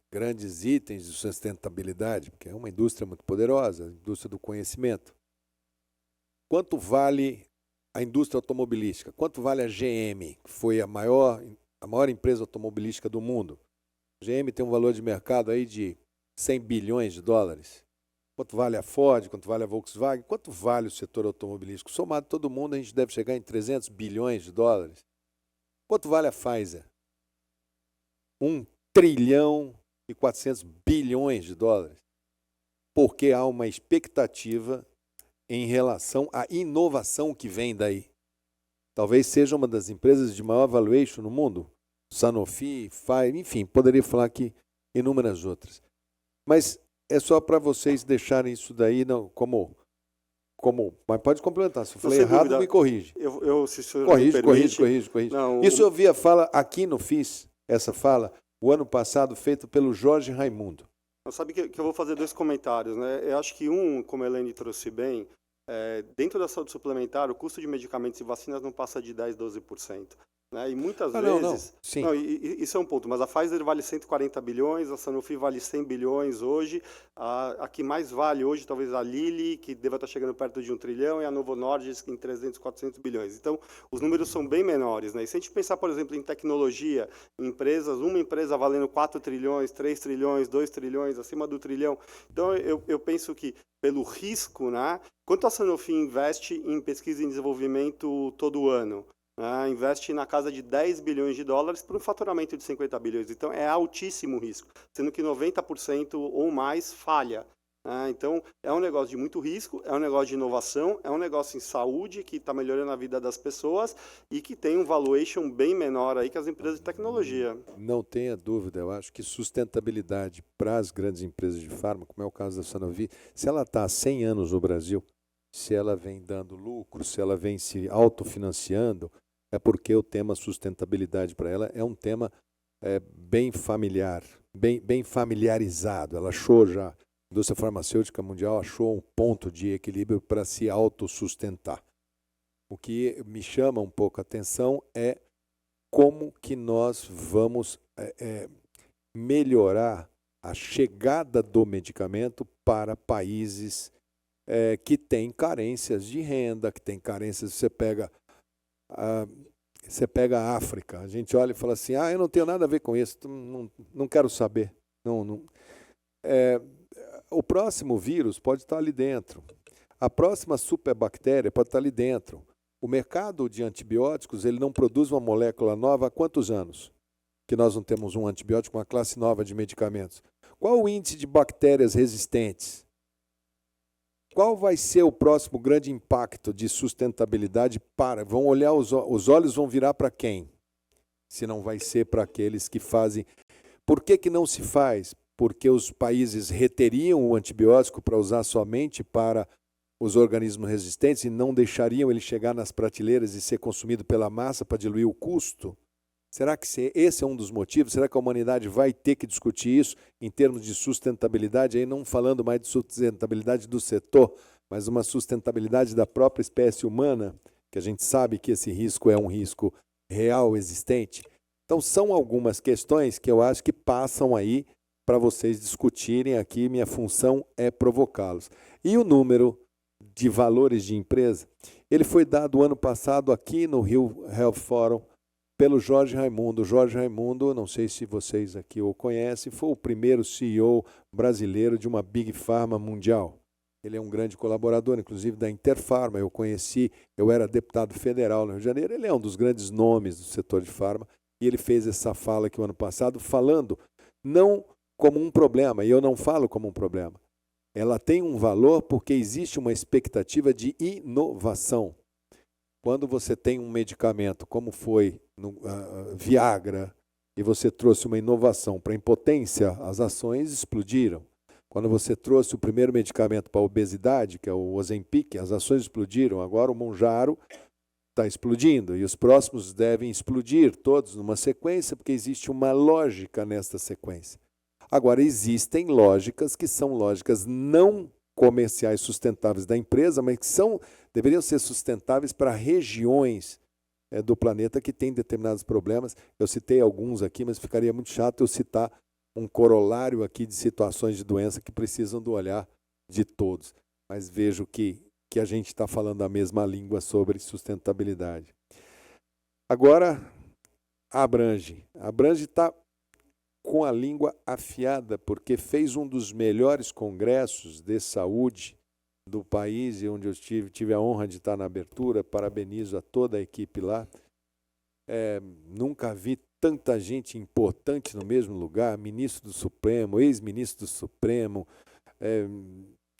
itens de sustentabilidade, porque é uma indústria muito poderosa, a indústria do conhecimento. Quanto vale a indústria automobilística? Quanto vale a GM, que foi a maior empresa automobilística do mundo? A GM tem um valor de mercado aí de 100 bilhões de dólares. quanto vale a Ford, quanto vale a Volkswagen, quanto vale o setor automobilístico. Somado todo mundo, a gente deve chegar em 300 bilhões de dólares. Quanto vale a Pfizer? 1 trilhão e 400 bilhões de dólares. Porque há uma expectativa em relação à inovação que vem daí. Talvez seja uma das empresas de maior valuation no mundo. Sanofi, Pfizer, enfim, poderia falar aqui inúmeras outras. Mas é só para vocês deixarem isso daí não, como... Mas pode complementar. Se eu falei errado, me corrige. Se o senhor me permite... Corrige. Não, isso eu vi a fala aqui no FIS, essa fala, o ano passado, feita pelo Jorge Raimundo. Sabe que eu vou fazer 2 comentários, né? Eu acho que como a Elaine trouxe bem, dentro da saúde suplementar, o custo de medicamentos e vacinas não passa de 10%, 12%. Né? E muitas vezes... Sim. Não, isso é um ponto, mas a Pfizer vale 140 bilhões, a Sanofi vale 100 bilhões hoje, a que mais vale hoje, talvez a Lilly, que deva estar chegando perto de 1 trilhão, e a Novo Nordisk em 300, 400 bilhões. Então, os números são bem menores. Né? E se a gente pensar, por exemplo, em tecnologia, em empresas, uma empresa valendo 4 trilhões, 3 trilhões, 2 trilhões, acima do trilhão. Então, eu penso que, pelo risco, né? Quanto a Sanofi investe em pesquisa e desenvolvimento todo ano? Investe na casa de 10 bilhões de dólares para um faturamento de 50 bilhões. Então, é altíssimo risco, sendo que 90% ou mais falha. Então, é um negócio de muito risco, é um negócio de inovação, é um negócio em saúde que está melhorando a vida das pessoas e que tem um valuation bem menor aí que as empresas de tecnologia. Não tenha dúvida, eu acho que sustentabilidade para as grandes empresas de fármaco, como é o caso da Sanofi, se ela está há 100 anos no Brasil, se ela vem dando lucro, se ela vem se autofinanciando, é porque o tema sustentabilidade para ela é um tema bem familiar, bem familiarizado. Ela achou já, a indústria farmacêutica mundial achou um ponto de equilíbrio para se autossustentar. O que me chama um pouco a atenção é como que nós vamos melhorar a chegada do medicamento para países que têm carências de renda, que têm carências. Você pega a África, a gente olha e fala assim, eu não tenho nada a ver com isso, não quero saber. O próximo vírus pode estar ali dentro, a próxima superbactéria pode estar ali dentro. O mercado de antibióticos, ele não produz uma molécula nova há quantos anos? Que nós não temos um antibiótico, uma classe nova de medicamentos. Qual o índice de bactérias resistentes? Qual vai ser o próximo grande impacto de sustentabilidade vão olhar, os olhos vão virar para quem? Se não vai ser para aqueles que fazem. Por que não se faz? Porque os países reteriam o antibiótico para usar somente para os organismos resistentes e não deixariam ele chegar nas prateleiras e ser consumido pela massa para diluir o custo? Será que esse é um dos motivos? Será que a humanidade vai ter que discutir isso em termos de sustentabilidade? Aí não falando mais de sustentabilidade do setor, mas uma sustentabilidade da própria espécie humana, que a gente sabe que esse risco é um risco real, existente. Então, são algumas questões que eu acho que passam aí para vocês discutirem aqui. Minha função é provocá-los. E o número de valores de empresa, ele foi dado ano passado aqui no Rio Health Forum, pelo Jorge Raimundo. O Jorge Raimundo, não sei se vocês aqui o conhecem, foi o primeiro CEO brasileiro de uma Big Pharma mundial. Ele é um grande colaborador, inclusive, da Interpharma. Eu conheci, eu era deputado federal no Rio de Janeiro. Ele é um dos grandes nomes do setor de farma. E ele fez essa fala aqui o ano passado, falando não como um problema, e eu não falo como um problema. Ela tem um valor porque existe uma expectativa de inovação. Quando você tem um medicamento, como foi no Viagra, e você trouxe uma inovação para a impotência, as ações explodiram. Quando você trouxe o primeiro medicamento para a obesidade, que é o Ozempic, as ações explodiram. Agora o Mounjaro está explodindo e os próximos devem explodir, todos numa sequência, porque existe uma lógica nesta sequência. Agora, existem lógicas que são lógicas não comerciais sustentáveis da empresa, mas que deveriam ser sustentáveis para regiões do planeta que têm determinados problemas. Eu citei alguns aqui, mas ficaria muito chato eu citar um corolário aqui de situações de doença que precisam do olhar de todos. Mas vejo que a gente está falando a mesma língua sobre sustentabilidade. Agora, a Abrange está com a língua afiada, porque fez um dos melhores congressos de saúde do país, e onde eu tive a honra de estar na abertura. Parabenizo a toda a equipe lá. Nunca vi tanta gente importante no mesmo lugar, ministro do Supremo, ex-ministro do Supremo.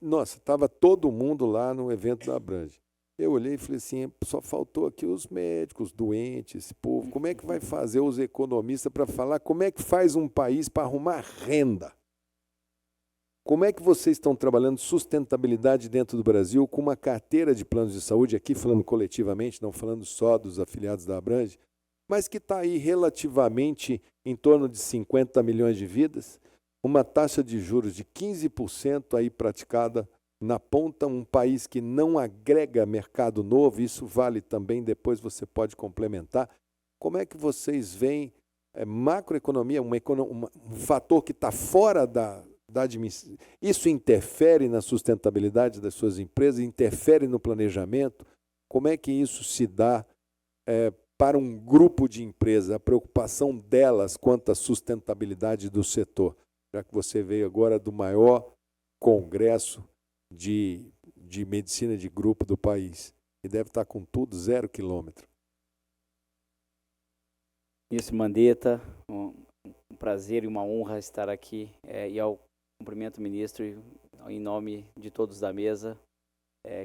Nossa, estava todo mundo lá no evento da Abrange. Eu olhei e falei assim, só faltou aqui os médicos, os doentes, esse povo. Como é que vai fazer os economistas para falar como é que faz um país para arrumar renda? Como é que vocês estão trabalhando sustentabilidade dentro do Brasil com uma carteira de planos de saúde, aqui falando coletivamente, não falando só dos afiliados da Abrange, mas que está aí relativamente em torno de 50 milhões de vidas, uma taxa de juros de 15% aí praticada na ponta, um país que não agrega mercado novo, isso vale também, depois você pode complementar. Como é que vocês veem macroeconomia, um fator que está fora da administração? Isso interfere na sustentabilidade das suas empresas, interfere no planejamento? Como é que isso se dá para um grupo de empresas, a preocupação delas quanto à sustentabilidade do setor? Já que você veio agora do maior congresso de medicina de grupo do país, e deve estar com tudo 0 quilômetro. Ministro Mandetta, um prazer e uma honra estar aqui, e ao cumprimento o ministro em nome de todos da mesa.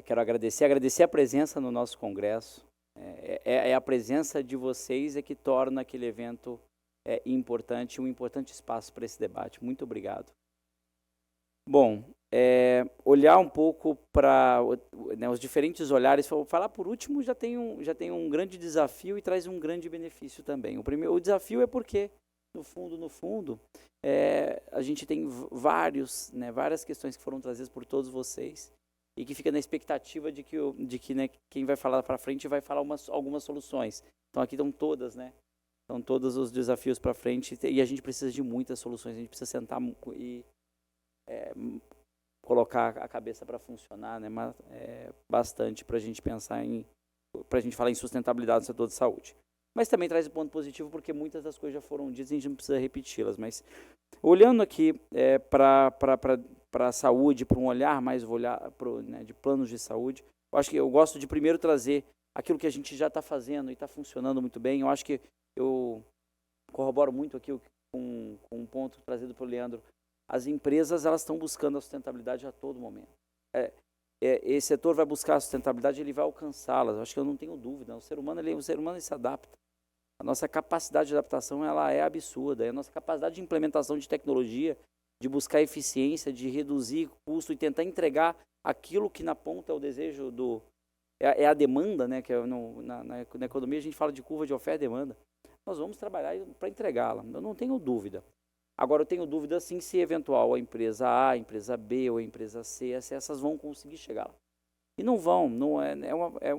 Quero agradecer a presença no nosso congresso. A presença de vocês que torna aquele evento importante, um importante espaço para esse debate. Muito obrigado. Bom, olhar um pouco para os diferentes olhares. Falar por último já tem um grande desafio e traz um grande benefício também. O desafio é porque, no fundo, a gente tem várias questões que foram trazidas por todos vocês e que fica na expectativa de que quem vai falar para frente vai falar algumas soluções. Então aqui estão todas, Estão todos os desafios para frente e a gente precisa de muitas soluções. A gente precisa sentar e colocar a cabeça para funcionar, bastante para a gente pensar para a gente falar em sustentabilidade no setor de saúde. Mas também traz um ponto positivo porque muitas das coisas já foram ditas e a gente não precisa repeti-las. Mas olhando aqui para a saúde, para um olhar mais de planos de saúde, eu acho que eu gosto de primeiro trazer aquilo que a gente já está fazendo e está funcionando muito bem. Eu acho que eu corroboro muito aqui com um ponto trazido pelo Leandro. As empresas elas estão buscando a sustentabilidade a todo momento. Esse setor vai buscar a sustentabilidade, ele vai alcançá-la. Acho que eu não tenho dúvida. O ser humano ele se adapta. A nossa capacidade de adaptação ela é absurda. A nossa capacidade de implementação de tecnologia, de buscar eficiência, de reduzir custo e tentar entregar aquilo que na ponta é o desejo a demanda, que na economia a gente fala de curva de oferta e demanda. Nós vamos trabalhar para entregá-la. Eu não tenho dúvida. Agora, eu tenho dúvida, sim, se eventual a empresa A, a empresa B ou a empresa C, se essas vão conseguir chegar lá. E não vão, é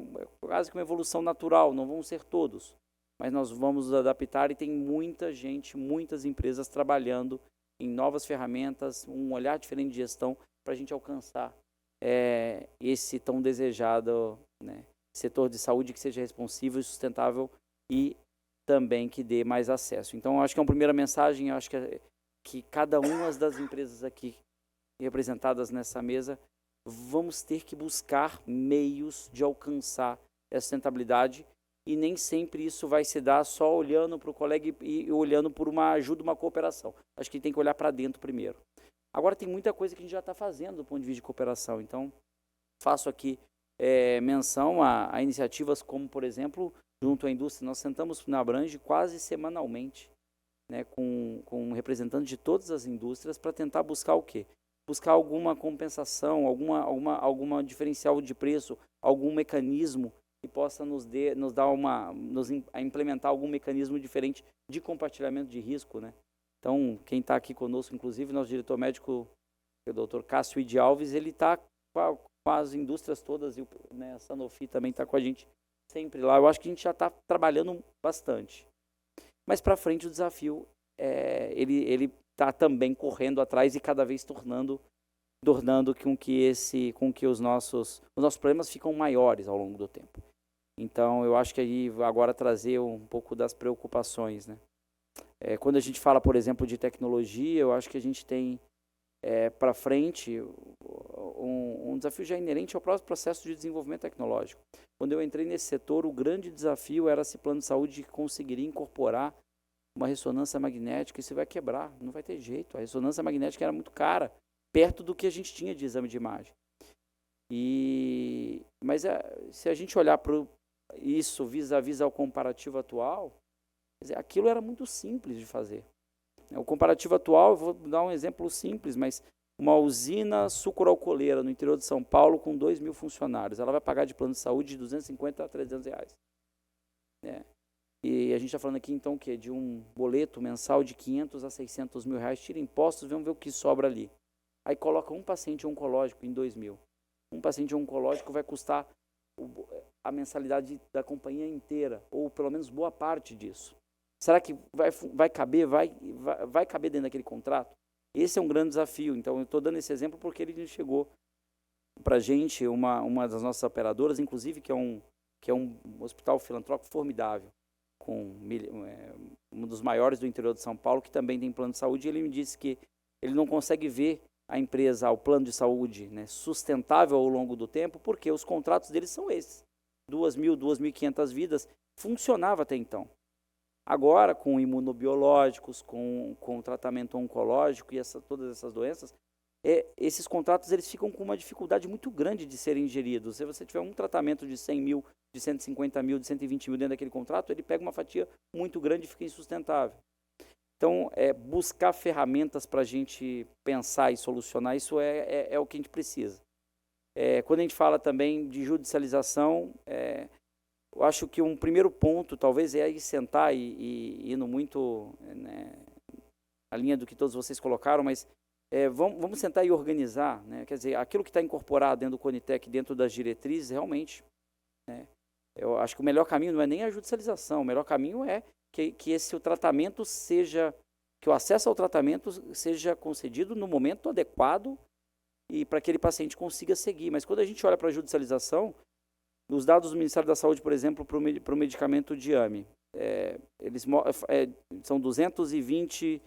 quase que uma evolução natural, não vão ser todos. Mas nós vamos nos adaptar e tem muita gente, muitas empresas trabalhando em novas ferramentas, um olhar diferente de gestão para a gente alcançar esse tão desejado setor de saúde que seja responsivo e sustentável e também que dê mais acesso. Então, eu acho que é uma primeira mensagem, eu acho que cada uma das empresas aqui representadas nessa mesa, vamos ter que buscar meios de alcançar essa sustentabilidade e nem sempre isso vai se dar só olhando para o colega e olhando por uma ajuda, uma cooperação. Acho que tem que olhar para dentro primeiro. Agora, tem muita coisa que a gente já está fazendo do ponto de vista de cooperação, então faço aqui menção a iniciativas como, por exemplo, junto à indústria, nós sentamos na Abrange quase semanalmente, com representantes de todas as indústrias para tentar buscar o quê? Buscar alguma compensação, alguma diferencial de preço, algum mecanismo que possa nos implementar algum mecanismo diferente de compartilhamento de risco, Então, quem está aqui conosco, inclusive, nosso diretor médico, o Dr. Cássio de Alves, ele está com as indústrias todas e a Sanofi também está com a gente sempre lá. Eu acho que a gente já está trabalhando bastante. Mas para frente o desafio, ele está também correndo atrás e cada vez tornando com que os nossos problemas ficam maiores ao longo do tempo. Então, eu acho que aí agora trazer um pouco das preocupações, Quando a gente fala, por exemplo, de tecnologia, eu acho que a gente tem para frente um desafio já inerente ao próprio processo de desenvolvimento tecnológico. Quando eu entrei nesse setor, o grande desafio era se o plano de saúde conseguiria incorporar uma ressonância magnética. Isso vai quebrar, não vai ter jeito. A ressonância magnética era muito cara, perto do que a gente tinha de exame de imagem. Mas se a gente olhar para isso vis-à-vis ao comparativo atual, quer dizer, aquilo era muito simples de fazer. O comparativo atual, eu vou dar um exemplo simples, mas uma usina sucroalcooleira no interior de São Paulo com 2.000 funcionários, ela vai pagar de plano de saúde de 250 a 300 reais. E a gente está falando aqui, então, o quê? De um boleto mensal de 500 a 600 mil reais, tira impostos, vamos ver o que sobra ali. Aí coloca um paciente oncológico em 2.000. Um paciente oncológico vai custar a mensalidade da companhia inteira, ou pelo menos boa parte disso. Será que vai caber? Vai caber dentro daquele contrato? Esse é um grande desafio. Então, eu estou dando esse exemplo porque ele chegou para a gente, uma das nossas operadoras, inclusive, que é um hospital filantrópico formidável, com um dos maiores do interior de São Paulo, que também tem plano de saúde, e ele me disse que ele não consegue ver a empresa, o plano de saúde, né, sustentável ao longo do tempo, porque os contratos deles são esses. 2.000, 2.500 vidas, funcionava até então. Agora, com imunobiológicos, com tratamento oncológico e todas essas doenças, esses contratos eles ficam com uma dificuldade muito grande de serem geridos. Se você tiver um tratamento de 100 mil, de 150 mil, de 120 mil dentro daquele contrato, ele pega uma fatia muito grande e fica insustentável. Então, buscar ferramentas para a gente pensar e solucionar isso é o que a gente precisa. Quando a gente fala também de judicialização, eu acho que um primeiro ponto, talvez, é aí sentar e indo muito na linha do que todos vocês colocaram, mas vamos sentar e organizar, né? Quer dizer, aquilo que está incorporado dentro do Conitec, dentro das diretrizes, realmente, né? Eu acho que o melhor caminho não é nem a judicialização, o melhor caminho é que o tratamento seja, que o acesso ao tratamento seja concedido no momento adequado e para que aquele paciente consiga seguir. Mas quando a gente olha para a judicialização, os dados do Ministério da Saúde, por exemplo, para o medicamento Diame, são 220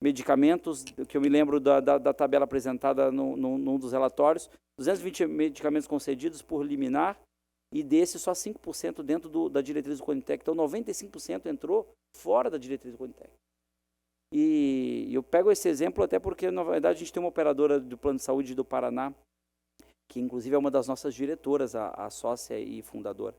medicamentos, que eu me lembro da tabela apresentada num dos relatórios, 220 medicamentos concedidos por liminar, e desses só 5% dentro da diretriz do Conitec. Então, 95% entrou fora da diretriz do Conitec. E eu pego esse exemplo até porque, na verdade, a gente tem uma operadora do Plano de Saúde do Paraná, que inclusive é uma das nossas diretoras, a sócia e fundadora.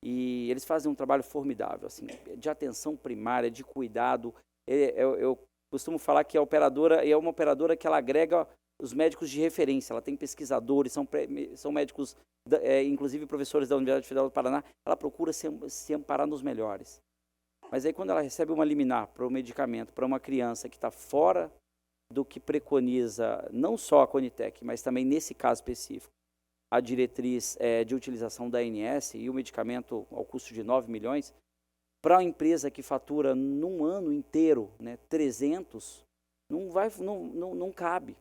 E eles fazem um trabalho formidável, assim, de atenção primária, de cuidado. Eu costumo falar que a operadora é uma operadora que ela agrega os médicos de referência, ela tem pesquisadores, são médicos, inclusive professores da Universidade Federal do Paraná, ela procura se amparar nos melhores. Mas aí quando ela recebe uma liminar para o medicamento, para uma criança que está fora do que preconiza não só a Conitec, mas também nesse caso específico, a diretriz de utilização da ANS e o medicamento ao custo de 9 milhões, para uma empresa que fatura num ano inteiro, né, 300, não cabe.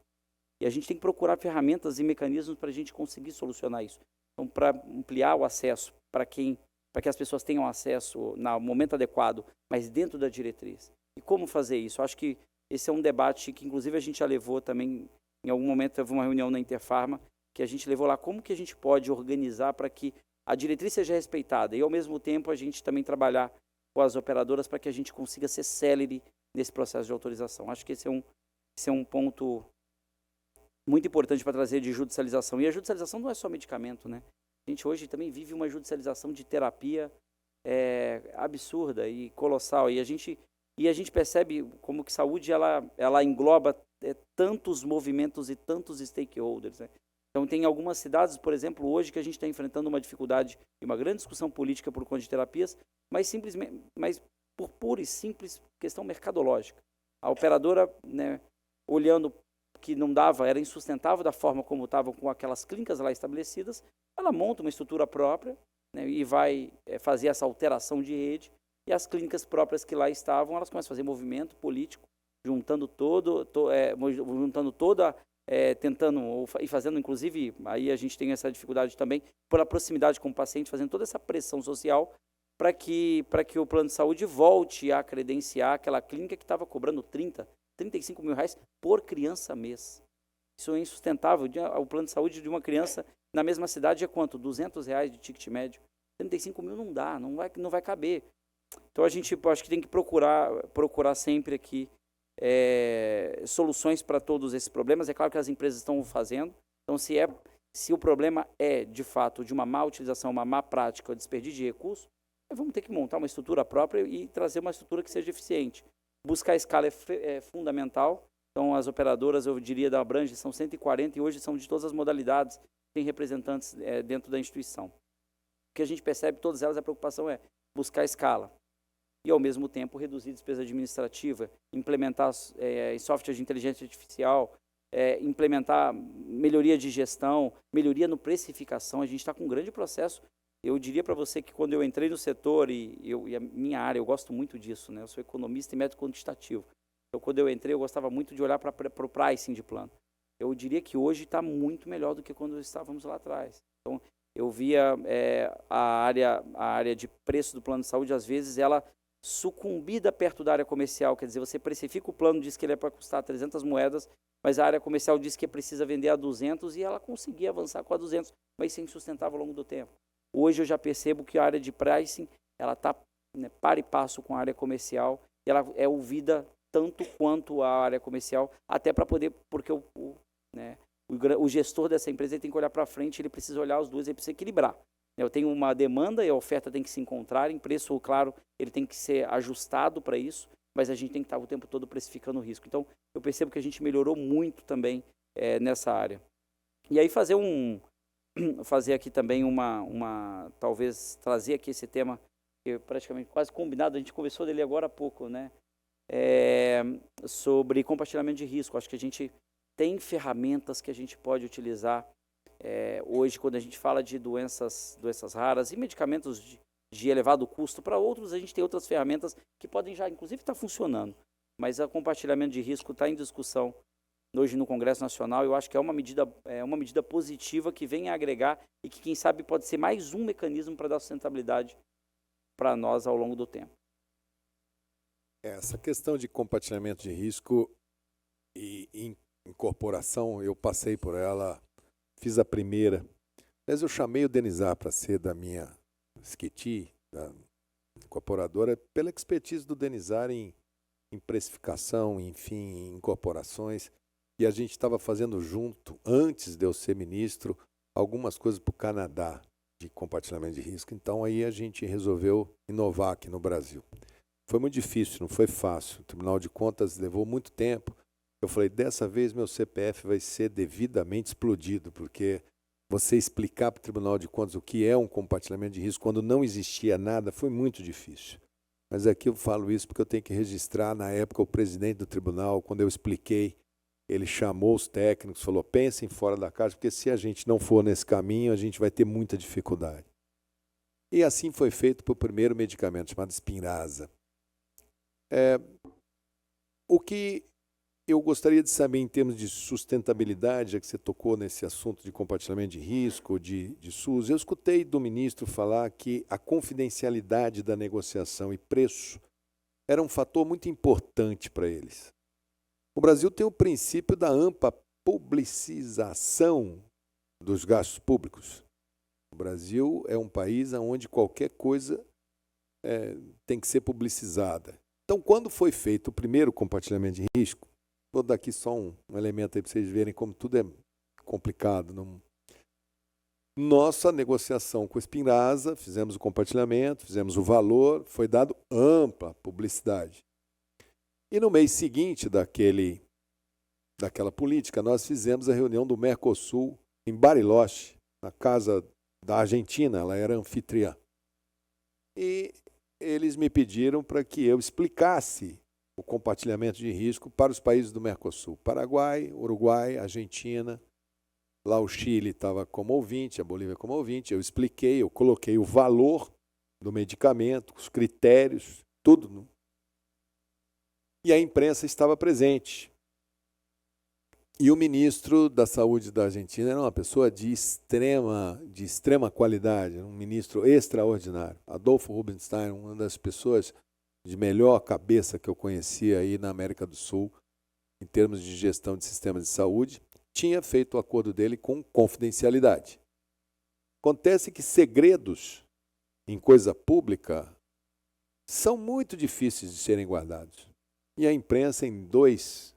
E a gente tem que procurar ferramentas e mecanismos para a gente conseguir solucionar isso. Então, para ampliar o acesso para que as pessoas tenham acesso no momento adequado, mas dentro da diretriz. E como fazer isso? Eu acho que esse é um debate que, inclusive, a gente já levou também, em algum momento, teve uma reunião na Interfarma, que a gente levou lá como que a gente pode organizar para que a diretriz seja respeitada e, ao mesmo tempo, a gente também trabalhar com as operadoras para que a gente consiga ser célere nesse processo de autorização. Acho que esse é um ponto muito importante para trazer de judicialização. E a judicialização não é só medicamento, né? A gente hoje também vive uma judicialização de terapia absurda e colossal. E a gente percebe como que saúde ela engloba tantos movimentos e tantos stakeholders, né? Então, tem algumas cidades, por exemplo, hoje que a gente está enfrentando uma dificuldade e uma grande discussão política por conta de terapias, mas por pura e simples questão mercadológica. A operadora, né, olhando que não dava, era insustentável da forma como estavam com aquelas clínicas lá estabelecidas, ela monta uma estrutura própria, né, e vai fazer essa alteração de rede, e as clínicas próprias que lá estavam, elas começam a fazer movimento político, juntando toda tentando e fazendo, inclusive, aí a gente tem essa dificuldade também, pela proximidade com o paciente, fazendo toda essa pressão social para que o plano de saúde volte a credenciar aquela clínica que estava cobrando 35 mil reais por criança mês. Isso é insustentável. O plano de saúde de uma criança na mesma cidade é quanto? 200 reais de ticket médio. 35 mil não dá, não vai caber. Então a gente acho que tem que procurar sempre aqui soluções para todos esses problemas. É claro que as empresas estão fazendo. Então se o problema é de fato de uma má utilização, uma má prática, um desperdício de recursos, vamos ter que montar uma estrutura própria e trazer uma estrutura que seja eficiente. Buscar a escala é fundamental. Então, as operadoras, eu diria, da Abrange são 140 e hoje são de todas as modalidades, tem representantes dentro da instituição. O que a gente percebe, todas elas, a preocupação é buscar escala e, ao mesmo tempo, reduzir despesa administrativa, implementar software de inteligência artificial, implementar melhoria de gestão, melhoria no precificação. A gente está com um grande processo. Eu diria para você que quando eu entrei no setor, e a minha área, eu gosto muito disso, né? Eu sou economista e método quantitativo. Então, quando eu entrei, eu gostava muito de olhar para o pricing de plano. Eu diria que hoje está muito melhor do que quando estávamos lá atrás. Então, eu via a área de preço do plano de saúde, às vezes, ela sucumbida perto da área comercial. Quer dizer, você precifica o plano, diz que ele é para custar 300 moedas, mas a área comercial diz que precisa vender a 200 e ela conseguia avançar com a 200, mas sem sustentável ao longo do tempo. Hoje eu já percebo que a área de pricing, ela está par e passo com a área comercial, e ela é ouvida tanto quanto a área comercial, até para poder, porque o gestor dessa empresa ele tem que olhar para frente, ele precisa olhar os dois, ele precisa equilibrar. Eu tenho uma demanda e a oferta tem que se encontrar, em preço, claro, ele tem que ser ajustado para isso, mas a gente tem que estar o tempo todo precificando o risco. Então, eu percebo que a gente melhorou muito também nessa área. E aí fazer aqui também talvez trazer aqui esse tema, que é praticamente quase combinado, a gente conversou dele agora há pouco, né? Sobre compartilhamento de risco. Acho que a gente tem ferramentas que a gente pode utilizar hoje, quando a gente fala de doenças raras e medicamentos de elevado custo. Para outros, a gente tem outras ferramentas que podem já, inclusive, estar funcionando. Mas o compartilhamento de risco está em discussão hoje no Congresso Nacional. Eu acho que é uma medida positiva que vem a agregar e que, quem sabe, pode ser mais um mecanismo para dar sustentabilidade para nós ao longo do tempo. Essa questão de compartilhamento de risco e incorporação, eu passei por ela, fiz a primeira. Mas eu chamei o Denizar para ser da minha esqueti, da incorporadora, pela expertise do Denizar em precificação, enfim, em incorporações. E a gente estava fazendo junto, antes de eu ser ministro, algumas coisas para o Canadá de compartilhamento de risco. Então aí a gente resolveu inovar aqui no Brasil. Foi muito difícil, não foi fácil. O Tribunal de Contas levou muito tempo. Eu falei, dessa vez meu CPF vai ser devidamente explodido, porque você explicar para o Tribunal de Contas o que é um compartilhamento de risco quando não existia nada foi muito difícil. Mas aqui eu falo isso porque eu tenho que registrar, na época, o presidente do tribunal, quando eu expliquei, ele chamou os técnicos, falou, pensem fora da caixa, porque se a gente não for nesse caminho, a gente vai ter muita dificuldade. E assim foi feito para o primeiro medicamento, chamado Spinraza. O que eu gostaria de saber em termos de sustentabilidade, já que você tocou nesse assunto de compartilhamento de risco, de SUS, eu escutei do ministro falar que a confidencialidade da negociação e preço era um fator muito importante para eles. O Brasil tem o princípio da ampla publicização dos gastos públicos. O Brasil é um país onde qualquer coisa tem que ser publicizada. Então, quando foi feito o primeiro compartilhamento de risco, vou dar aqui só um elemento aí para vocês verem como tudo é complicado. Nossa negociação com o Spinraza, fizemos o compartilhamento, fizemos o valor, foi dado ampla publicidade. E no mês seguinte daquela política, nós fizemos a reunião do Mercosul em Bariloche, na casa da Argentina, ela era anfitriã. E eles me pediram para que eu explicasse o compartilhamento de risco para os países do Mercosul. Paraguai, Uruguai, Argentina, lá o Chile estava como ouvinte, a Bolívia como ouvinte. Eu expliquei, eu coloquei o valor do medicamento, os critérios, tudo. E a imprensa estava presente. E o ministro da Saúde da Argentina era uma pessoa de extrema qualidade, um ministro extraordinário. Adolfo Rubinstein, uma das pessoas de melhor cabeça que eu conhecia aí na América do Sul, em termos de gestão de sistemas de saúde, tinha feito o acordo dele com confidencialidade. Acontece que segredos em coisa pública são muito difíceis de serem guardados. E a imprensa, em dois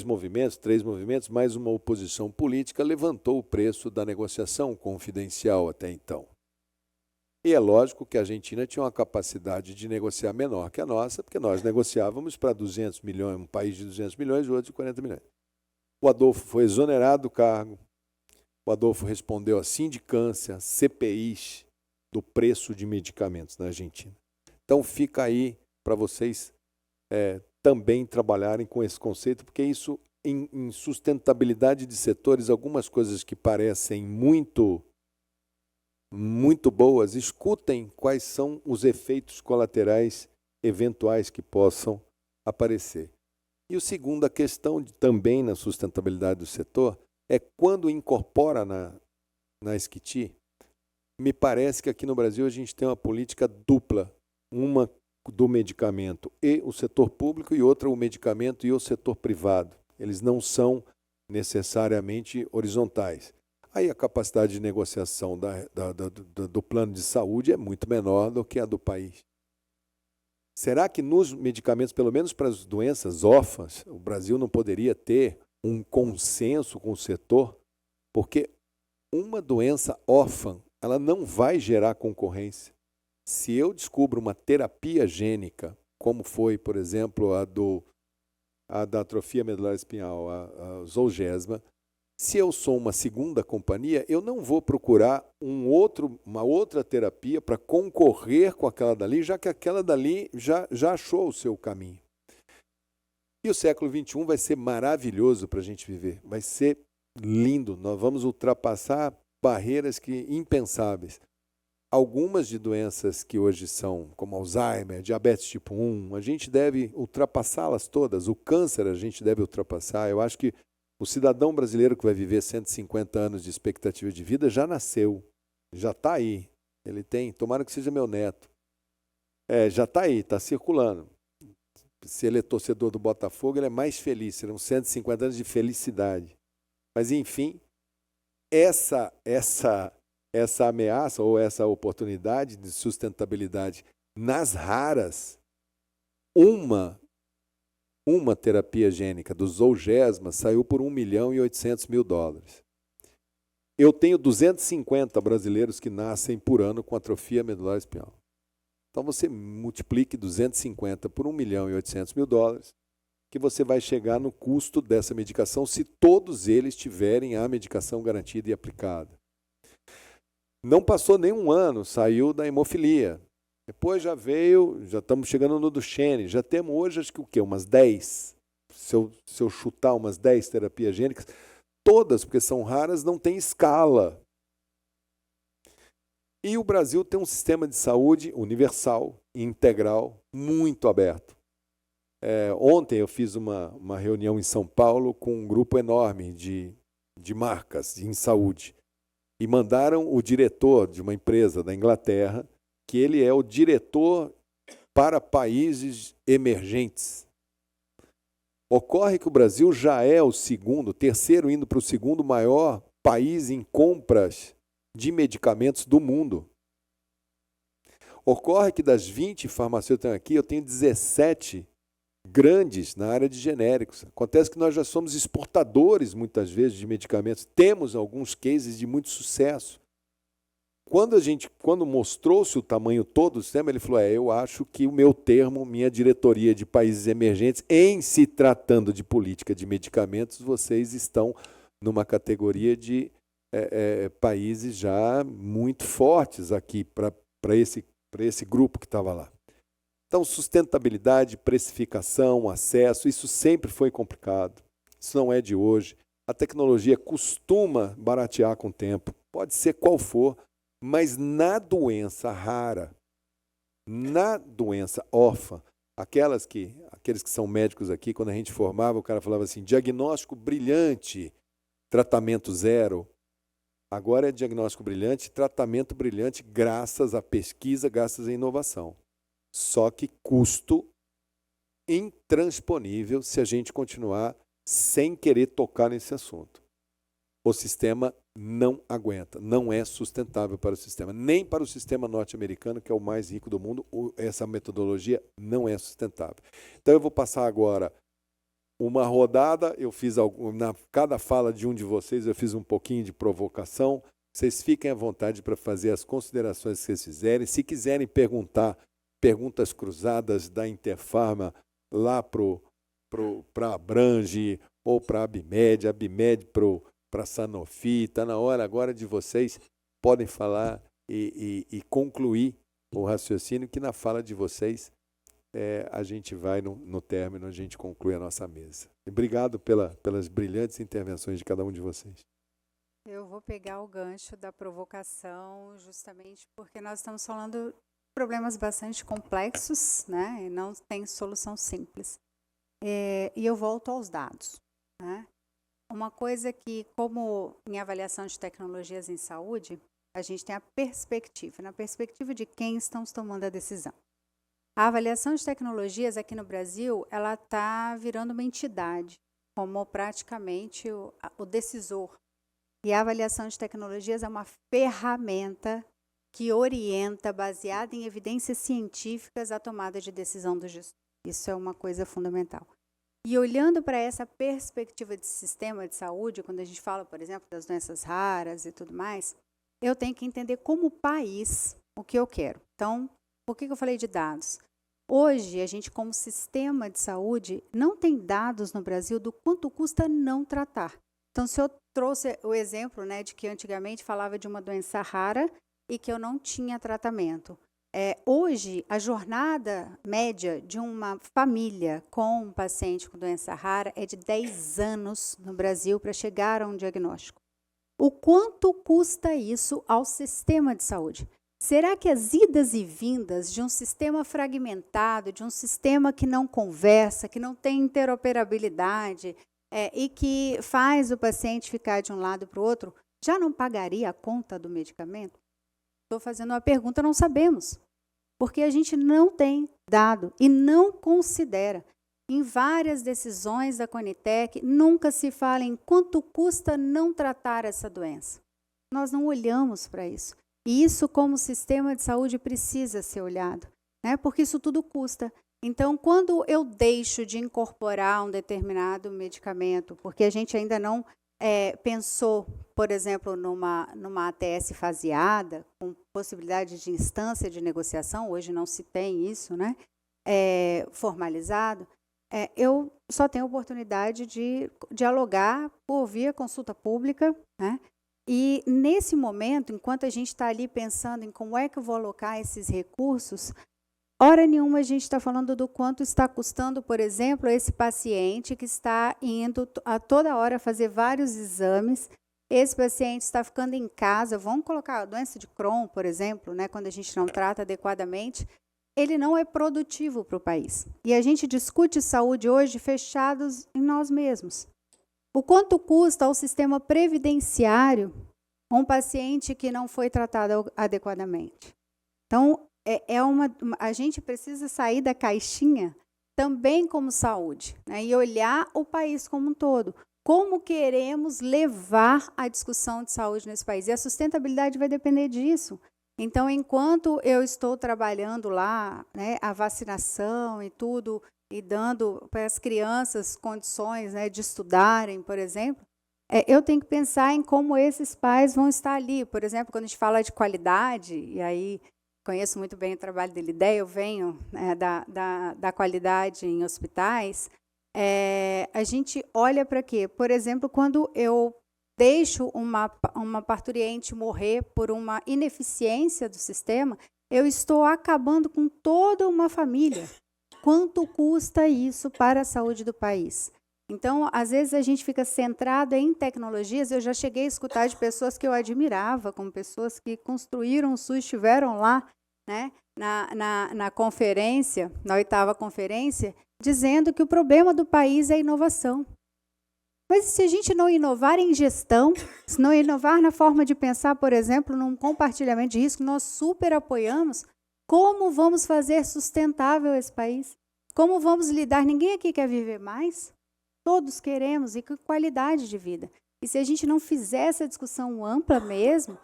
movimentos, 3 movimentos, mais uma oposição política, levantou o preço da negociação confidencial até então. E é lógico que a Argentina tinha uma capacidade de negociar menor que a nossa, porque nós negociávamos para 200 milhões, um país de 200 milhões e outro de 40 milhões. O Adolfo foi exonerado do cargo, o Adolfo respondeu a sindicância, CPIs do preço de medicamentos na Argentina. Então fica aí para vocês também trabalharem com esse conceito, porque isso, em sustentabilidade de setores, algumas coisas que parecem muito boas, escutem quais são os efeitos colaterais eventuais que possam aparecer. E a segunda questão, também na sustentabilidade do setor, é quando incorpora na Esquiti, me parece que aqui no Brasil a gente tem uma política dupla, uma do medicamento e o setor público e outra o medicamento e o setor privado. Eles não são necessariamente horizontais. Aí a capacidade de negociação do plano de saúde é muito menor do que a do país. Será que nos medicamentos, pelo menos para as doenças órfãs, o Brasil não poderia ter um consenso com o setor? Porque uma doença órfã, ela não vai gerar concorrência. Se eu descubro uma terapia gênica, como foi, por exemplo, a da atrofia medular espinhal, a Zolgensma, se eu sou uma segunda companhia, eu não vou procurar uma outra terapia para concorrer com aquela dali, já que aquela dali já achou o seu caminho. E o século XXI vai ser maravilhoso para a gente viver, vai ser lindo, nós vamos ultrapassar barreiras impensáveis. Algumas de doenças que hoje são, como Alzheimer, diabetes tipo 1, a gente deve ultrapassá-las todas. O câncer a gente deve ultrapassar. Eu acho que o cidadão brasileiro que vai viver 150 anos de expectativa de vida já nasceu, já está aí. Ele tem, tomara que seja meu neto. Já está aí, está circulando. Se ele é torcedor do Botafogo, ele é mais feliz. Serão 150 anos de felicidade. Mas, enfim, essa ameaça ou essa oportunidade de sustentabilidade nas raras, uma terapia gênica do Zolgensma saiu por $1.800.000. Eu tenho 250 brasileiros que nascem por ano com atrofia medular espinhal. Então você multiplique 250 por $1.800.000, que você vai chegar no custo dessa medicação se todos eles tiverem a medicação garantida e aplicada. Não passou nem um ano, saiu da hemofilia. Depois já estamos chegando no Duchenne, já temos hoje acho que o quê? Umas 10. Se eu chutar umas 10 terapias gênicas, todas, porque são raras, não tem escala. E o Brasil tem um sistema de saúde universal, integral, muito aberto. Ontem eu fiz uma reunião em São Paulo com um grupo enorme de marcas em saúde. E mandaram o diretor de uma empresa da Inglaterra, que ele é o diretor para países emergentes. Ocorre que o Brasil já é o terceiro indo para o segundo maior país em compras de medicamentos do mundo. Ocorre que das 20 farmacêuticas aqui, eu tenho 17 grandes na área de genéricos. Acontece que nós já somos exportadores, muitas vezes, de medicamentos. Temos alguns cases de muito sucesso. Quando mostrou-se o tamanho todo do sistema, ele falou, eu acho que o meu termo, minha diretoria de países emergentes, em se tratando de política de medicamentos, vocês estão numa categoria de países já muito fortes aqui para esse grupo que estava lá. Então, sustentabilidade, precificação, acesso, isso sempre foi complicado. Isso não é de hoje. A tecnologia costuma baratear com o tempo, pode ser qual for, mas na doença rara, na doença órfã, aqueles que são médicos aqui, quando a gente formava, o cara falava assim, diagnóstico brilhante, tratamento zero. Agora é diagnóstico brilhante, tratamento brilhante, graças à pesquisa, graças à inovação. Só que custo intransponível se a gente continuar sem querer tocar nesse assunto. O sistema não aguenta, não é sustentável para o sistema, nem para o sistema norte-americano, que é o mais rico do mundo, essa metodologia não é sustentável. Então eu vou passar agora uma rodada, eu fiz cada fala de um de vocês, eu fiz um pouquinho de provocação, vocês fiquem à vontade para fazer as considerações que vocês fizerem, se quiserem perguntar, perguntas cruzadas da Interpharma lá para a Abrange ou para a Abimed para a Sanofi, está na hora agora de vocês podem falar e concluir o raciocínio que na fala de vocês a gente vai no término, a gente conclui a nossa mesa. Obrigado pelas brilhantes intervenções de cada um de vocês. Eu vou pegar o gancho da provocação justamente porque nós estamos falando de problemas bastante complexos, né? E não tem solução simples. E eu volto aos dados, né? Uma coisa que, como em avaliação de tecnologias em saúde, a gente tem a perspectiva, na perspectiva de quem estamos tomando a decisão. A avaliação de tecnologias aqui no Brasil, ela está virando uma entidade, como praticamente o decisor. E a avaliação de tecnologias é uma ferramenta que orienta, baseada em evidências científicas, a tomada de decisão do gestor. Isso é uma coisa fundamental. E olhando para essa perspectiva de sistema de saúde, quando a gente fala, por exemplo, das doenças raras e tudo mais, eu tenho que entender como país o que eu quero. Então, por que eu falei de dados? Hoje, a gente, como sistema de saúde, não tem dados no Brasil do quanto custa não tratar. Então, se eu trouxe o exemplo, né, de que antigamente falava de uma doença rara e que eu não tinha tratamento. Hoje, a jornada média de uma família com um paciente com doença rara é de 10 anos no Brasil para chegar a um diagnóstico. O quanto custa isso ao sistema de saúde? Será que as idas e vindas de um sistema fragmentado, de um sistema que não conversa, que não tem interoperabilidade e que faz o paciente ficar de um lado para o outro, já não pagaria a conta do medicamento? Estou fazendo uma pergunta, não sabemos. Porque a gente não tem dado e não considera. Em várias decisões da Conitec, nunca se fala em quanto custa não tratar essa doença. Nós não olhamos para isso. E isso, como sistema de saúde, precisa ser olhado, né? Porque isso tudo custa. Então, quando eu deixo de incorporar um determinado medicamento, porque a gente ainda não pensou, por exemplo, numa ATS faseada, com possibilidade de instância de negociação, hoje não se tem isso, né? Formalizado, eu só tenho oportunidade de dialogar por via consulta pública, né? E, nesse momento, enquanto a gente está ali pensando em como é que eu vou alocar esses recursos, hora nenhuma a gente está falando do quanto está custando, por exemplo, esse paciente que está indo a toda hora fazer vários exames. Esse paciente está ficando em casa, vamos colocar a doença de Crohn, por exemplo, né, quando a gente não trata adequadamente, ele não é produtivo para o país. E a gente discute saúde hoje fechados em nós mesmos. O quanto custa ao sistema previdenciário um paciente que não foi tratado adequadamente? Então, a gente precisa sair da caixinha também como saúde, né, e olhar o país como um todo. Como queremos levar a discussão de saúde nesse país? E a sustentabilidade vai depender disso. Então, enquanto eu estou trabalhando lá, né, a vacinação e tudo, e dando para as crianças condições, né, de estudarem, por exemplo, eu tenho que pensar em como esses pais vão estar ali. Por exemplo, quando a gente fala de qualidade, e aí conheço muito bem o trabalho da Lidé, eu venho, né, da qualidade em hospitais, a gente olha para quê? Por exemplo, quando eu deixo uma parturiente morrer por uma ineficiência do sistema, eu estou acabando com toda uma família. Quanto custa isso para a saúde do país? Então, às vezes, a gente fica centrado em tecnologias. Eu já cheguei a escutar de pessoas que eu admirava, como pessoas que construíram o SUS, estiveram lá, né, na conferência, na 8ª conferência, dizendo que o problema do país é a inovação. Mas se a gente não inovar em gestão, se não inovar na forma de pensar, por exemplo, num compartilhamento de risco, nós super apoiamos, como vamos fazer sustentável esse país? Como vamos lidar? Ninguém aqui quer viver mais? Todos queremos, e com qualidade de vida. E se a gente não fizer essa discussão ampla mesmo,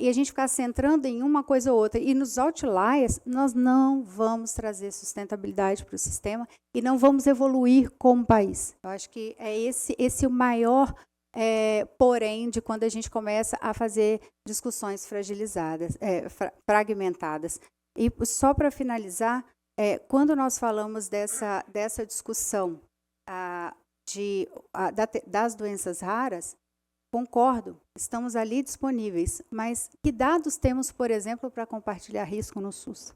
e a gente ficar centrando em uma coisa ou outra, e nos outliers, nós não vamos trazer sustentabilidade para o sistema e não vamos evoluir como país. Eu acho que é esse o maior porém de quando a gente começa a fazer discussões fragmentadas. E só para finalizar, quando nós falamos dessa discussão das doenças raras, concordo, estamos ali disponíveis, mas que dados temos, por exemplo, para compartilhar risco no SUS?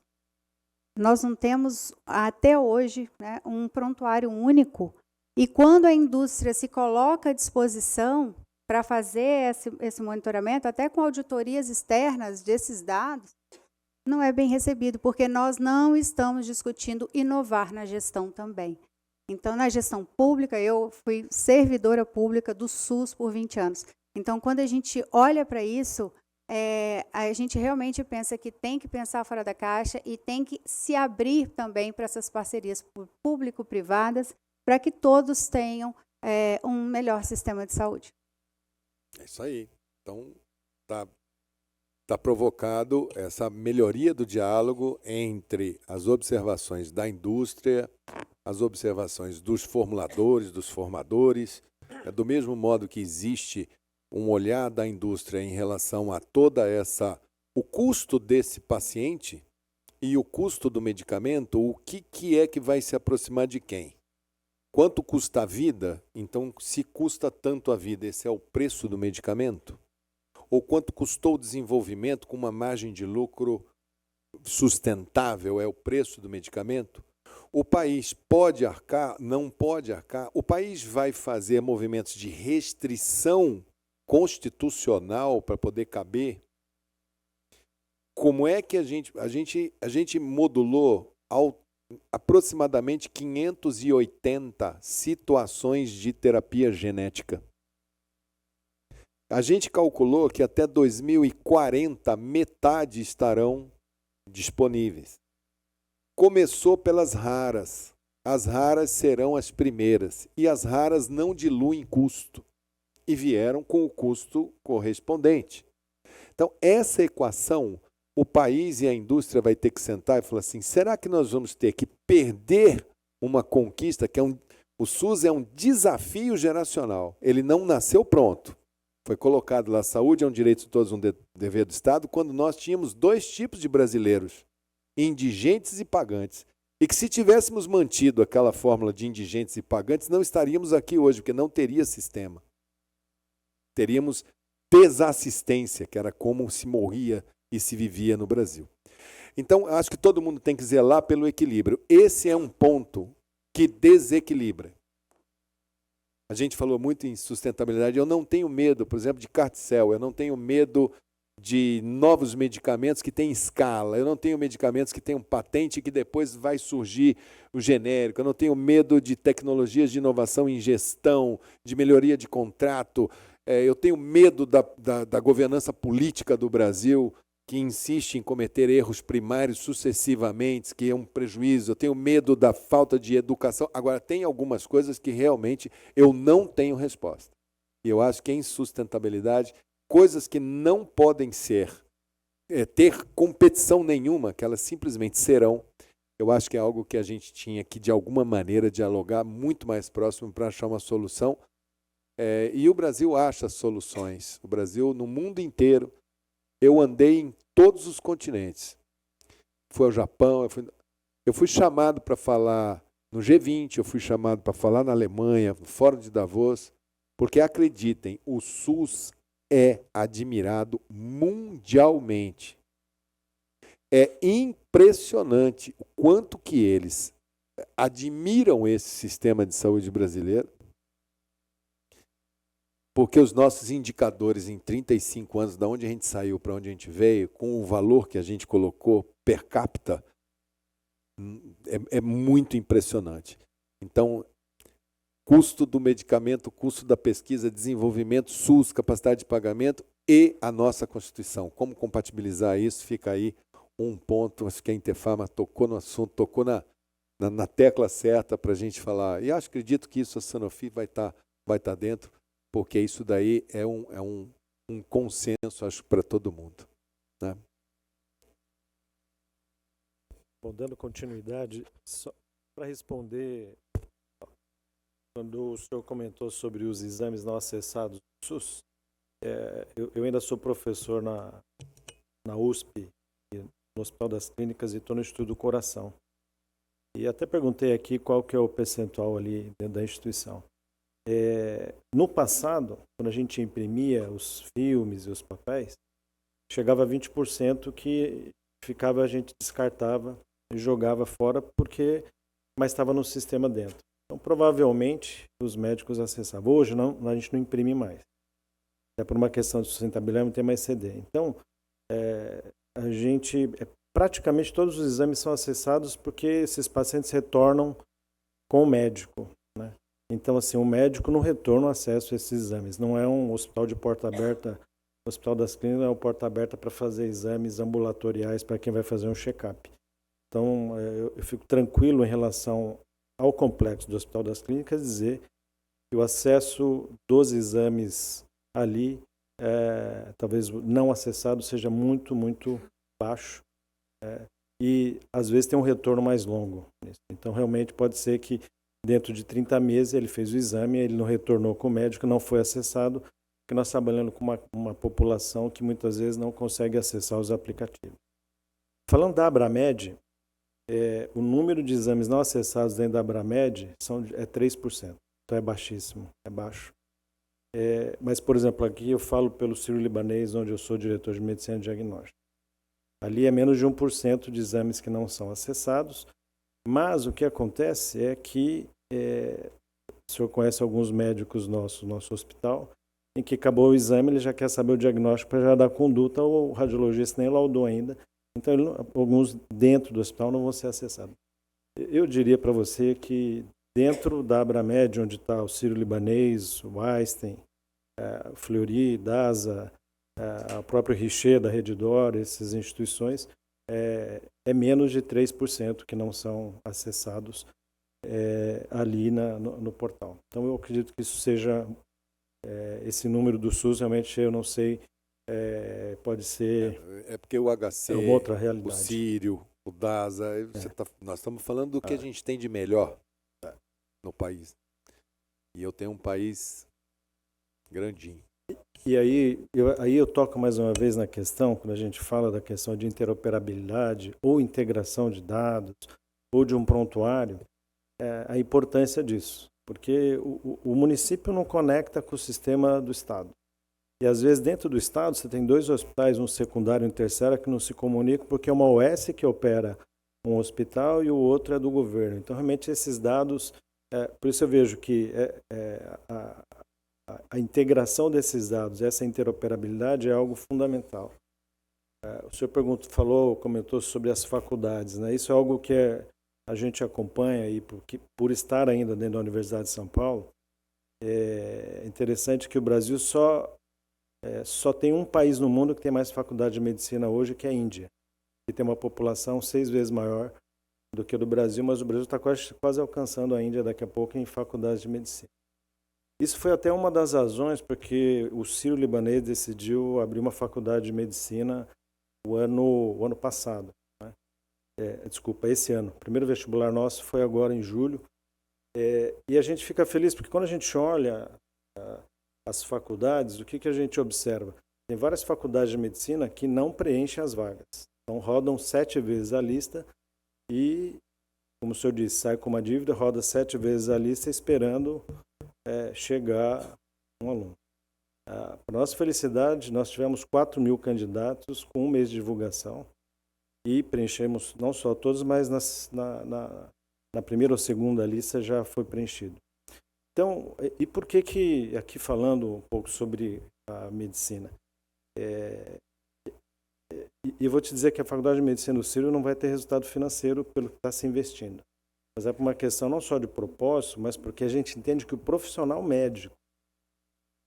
Nós não temos, até hoje, né, um prontuário único, e quando a indústria se coloca à disposição para fazer esse monitoramento, até com auditorias externas desses dados, não é bem recebido, porque nós não estamos discutindo inovar na gestão também. Então, na gestão pública, eu fui servidora pública do SUS por 20 anos. Então, quando a gente olha para isso, a gente realmente pensa que tem que pensar fora da caixa e tem que se abrir também para essas parcerias público-privadas, para que todos tenham um melhor sistema de saúde. É isso aí. Então, está provocado essa melhoria do diálogo entre as observações da indústria, as observações dos formuladores, dos formadores, do mesmo modo que existe um olhar da indústria em relação a o custo desse paciente e o custo do medicamento, o que é que vai se aproximar de quem? Quanto custa a vida? Então, se custa tanto a vida, esse é o preço do medicamento? Ou quanto custou o desenvolvimento com uma margem de lucro sustentável, é o preço do medicamento? O país pode arcar? Não pode arcar? O país vai fazer movimentos de restrição constitucional para poder caber? Como é que a gente modulou aproximadamente 580 situações de terapia genética? A gente calculou que até 2040 metade estarão disponíveis. Começou pelas raras. As raras serão as primeiras. E as raras não diluem custo. E vieram com o custo correspondente. Então, essa equação, o país e a indústria vai ter que sentar e falar assim, será que nós vamos ter que perder uma conquista que o SUS é um desafio geracional. Ele não nasceu pronto. Foi colocado lá, a saúde é um direito de todos, um dever do Estado, quando nós tínhamos 2 tipos de brasileiros, indigentes e pagantes. E que se tivéssemos mantido aquela fórmula de indigentes e pagantes, não estaríamos aqui hoje, porque não teria sistema. Teríamos desassistência, que era como se morria e se vivia no Brasil. Então, acho que todo mundo tem que zelar pelo equilíbrio. Esse é um ponto que desequilibra. A gente falou muito em sustentabilidade. Eu não tenho medo, por exemplo, de Carticel. Eu não tenho medo de novos medicamentos que têm escala. Eu não tenho medicamentos que têm um patente que depois vai surgir o genérico. Eu não tenho medo de tecnologias de inovação em gestão, de melhoria de contrato. Eu tenho medo da governança política do Brasil, que insiste em cometer erros primários sucessivamente, que é um prejuízo. Eu tenho medo da falta de educação. Agora, tem algumas coisas que realmente eu não tenho resposta. E eu acho que em sustentabilidade, coisas que não podem ter competição nenhuma, que elas simplesmente serão, eu acho que é algo que a gente tinha que, de alguma maneira, dialogar muito mais próximo para achar uma solução. E o Brasil acha soluções. O Brasil, no mundo inteiro, eu andei em todos os continentes. Fui ao Japão, eu fui chamado para falar no G20, eu fui chamado para falar na Alemanha, no Fórum de Davos, porque acreditem, o SUS é admirado mundialmente. É impressionante o quanto que eles admiram esse sistema de saúde brasileiro. Porque os nossos indicadores em 35 anos, da onde a gente saiu para onde a gente veio, com o valor que a gente colocou per capita, é muito impressionante. Então, custo do medicamento, custo da pesquisa, desenvolvimento, SUS, capacidade de pagamento e a nossa Constituição. Como compatibilizar isso? Fica aí um ponto. Acho que a Interpharma tocou no assunto, tocou na tecla certa para a gente falar. E acredito que isso a Sanofi vai estar dentro, porque isso daí é um consenso, acho, para todo mundo, né? Bom, dando continuidade, só para responder, quando o senhor comentou sobre os exames não acessados do SUS, eu ainda sou professor na USP, no Hospital das Clínicas, e estou no Estudo do Coração. E até perguntei aqui qual que é o percentual ali dentro da instituição. No passado, quando a gente imprimia os filmes e os papéis, chegava a 20% que ficava, a gente descartava e jogava fora, mas estava no sistema dentro. Então, provavelmente, os médicos acessavam. Hoje, a gente não imprime mais. É por uma questão de sustentabilidade, não tem mais CD. Então, a gente, praticamente todos os exames são acessados porque esses pacientes retornam com o médico, né? Então, assim, o médico não retorna o acesso a esses exames. Não é um hospital de porta aberta. O Hospital das Clínicas é uma porta aberta para fazer exames ambulatoriais para quem vai fazer um check-up. Então, eu fico tranquilo em relação ao complexo do Hospital das Clínicas dizer que o acesso dos exames ali, talvez não acessado, seja muito, muito baixo. E, às vezes, tem um retorno mais longo. Então, realmente, pode ser que dentro de 30 meses ele fez o exame, ele não retornou com o médico, não foi acessado, porque nós estamos trabalhando com uma população que muitas vezes não consegue acessar os aplicativos. Falando da Abramed, o número de exames não acessados dentro da Abramed é 3%. Então é baixíssimo, é baixo. Mas, por exemplo, aqui eu falo pelo Sírio-Libanês, onde eu sou diretor de medicina diagnóstica. Ali é menos de 1% de exames que não são acessados, mas o que acontece é que o senhor conhece alguns médicos nossos, nosso hospital, em que acabou o exame, ele já quer saber o diagnóstico para já dar conduta, ou o radiologista nem laudou ainda. Então, alguns dentro do hospital não vão ser acessados. Eu diria para você que dentro da Abramed, onde está o Sírio-Libanês, o Einstein, o Fleury, DASA, o próprio Richer da Redditor, essas instituições, é menos de 3% que não são acessados ali no portal. Então, eu acredito que isso seja, esse número do SUS, realmente, eu não sei, pode ser porque o HC, uma outra realidade. o Sírio, o DASA, nós estamos falando do que a gente tem de melhor no país. E eu tenho um país grandinho. E aí eu toco mais uma vez na questão, quando a gente fala da questão de interoperabilidade ou integração de dados ou de um prontuário, a importância disso. Porque o município não conecta com o sistema do Estado. E às vezes dentro do Estado você tem 2 hospitais, um secundário e um terciário, que não se comunicam porque é uma OS que opera um hospital e o outro é do governo. Então realmente esses dados, por isso eu vejo que a integração desses dados, essa interoperabilidade é algo fundamental. O senhor comentou sobre as faculdades, né? Isso é algo que a gente acompanha e por estar ainda dentro da Universidade de São Paulo, é interessante que o Brasil só tem um país no mundo que tem mais faculdade de medicina hoje, que é a Índia, que tem uma população 6 vezes maior do que a do Brasil, mas o Brasil está quase alcançando a Índia daqui a pouco em faculdades de medicina. Isso foi até uma das razões porque o Sírio-Libanês decidiu abrir uma faculdade de medicina o ano passado. Né? Esse ano. O primeiro vestibular nosso foi agora em julho. E a gente fica feliz porque quando a gente olha as faculdades, o que a gente observa? Tem várias faculdades de medicina que não preenchem as vagas. Então rodam 7 vezes a lista e, como o senhor disse, sai com uma dívida, roda 7 vezes a lista esperando chegar um aluno. Para nossa felicidade, nós tivemos 4.000 candidatos com 1 mês de divulgação e preenchemos não só todos, mas na primeira ou segunda lista já foi preenchido. Então, e por que aqui falando um pouco sobre a medicina, e eu vou te dizer que a Faculdade de Medicina do Sírio não vai ter resultado financeiro pelo que está se investindo. Mas é por uma questão não só de propósito, mas porque a gente entende que o profissional médico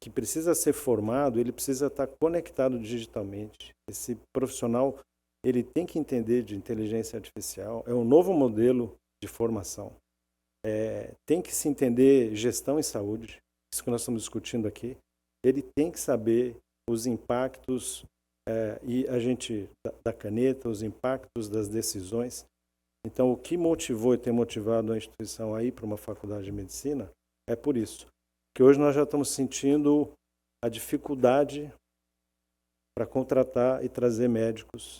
que precisa ser formado, ele precisa estar conectado digitalmente. Esse profissional, ele tem que entender de inteligência artificial, é um novo modelo de formação. Tem que se entender gestão em saúde, isso que nós estamos discutindo aqui. Ele tem que saber os impactos e a gente da caneta, os impactos das decisões. Então, o que motivou e tem motivado a instituição a ir para uma faculdade de medicina é por isso. Que hoje nós já estamos sentindo a dificuldade para contratar e trazer médicos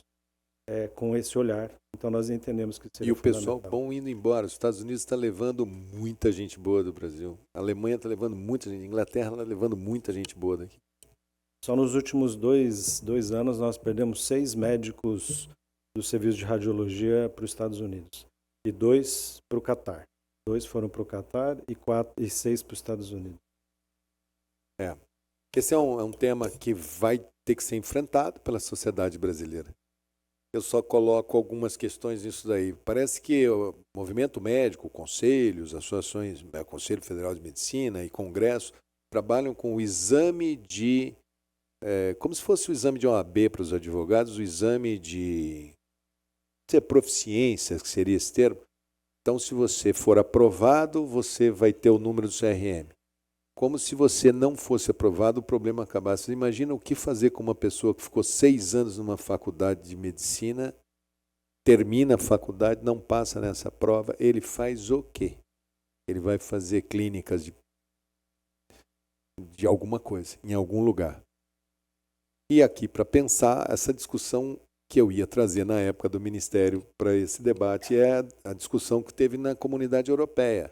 com esse olhar. Então, nós entendemos que seria E o pessoal fundamental. bom indo embora. Os Estados Unidos está levando muita gente boa do Brasil. A Alemanha está levando muita gente. A Inglaterra está levando muita gente boa daqui. Só nos últimos dois anos nós perdemos 6 médicos do serviço de radiologia para os Estados Unidos e 2 para o Catar. 2 foram para o Catar e 6 para os Estados Unidos. Esse é um tema que vai ter que ser enfrentado pela sociedade brasileira. Eu só coloco algumas questões nisso daí. Parece que o movimento médico, conselhos, associações, Conselho Federal de Medicina e Congresso trabalham com o exame de como se fosse o exame de OAB para os advogados, o exame de proficiência, que seria esse termo. Então, se você for aprovado, você vai ter o número do CRM. Como se você não fosse aprovado, o problema acabasse. Você imagina o que fazer com uma pessoa que ficou 6 anos numa faculdade de medicina, termina a faculdade, não passa nessa prova, ele faz o quê? Ele vai fazer clínicas de alguma coisa, em algum lugar. E aqui, para pensar, essa discussão que eu ia trazer na época do Ministério para esse debate é a discussão que teve na Comunidade Europeia.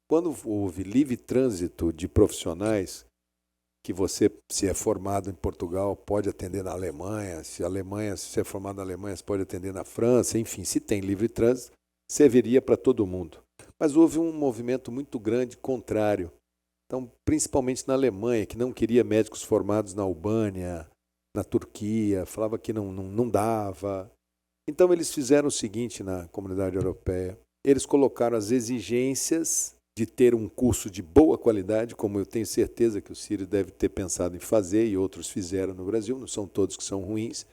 Quando houve livre trânsito de profissionais, que você, se é formado em Portugal, pode atender na Alemanha, se você é formado na Alemanha, você pode atender na França, enfim, se tem livre trânsito, serviria para todo mundo. Mas houve um movimento muito grande contrário. Então, principalmente na Alemanha, que não queria médicos formados na Albânia, na Turquia, falava que não dava. Então, eles fizeram o seguinte na Comunidade Europeia. Eles colocaram as exigências de ter um curso de boa qualidade, como eu tenho certeza que o Sírio deve ter pensado em fazer, e outros fizeram no Brasil, não são todos que são ruins,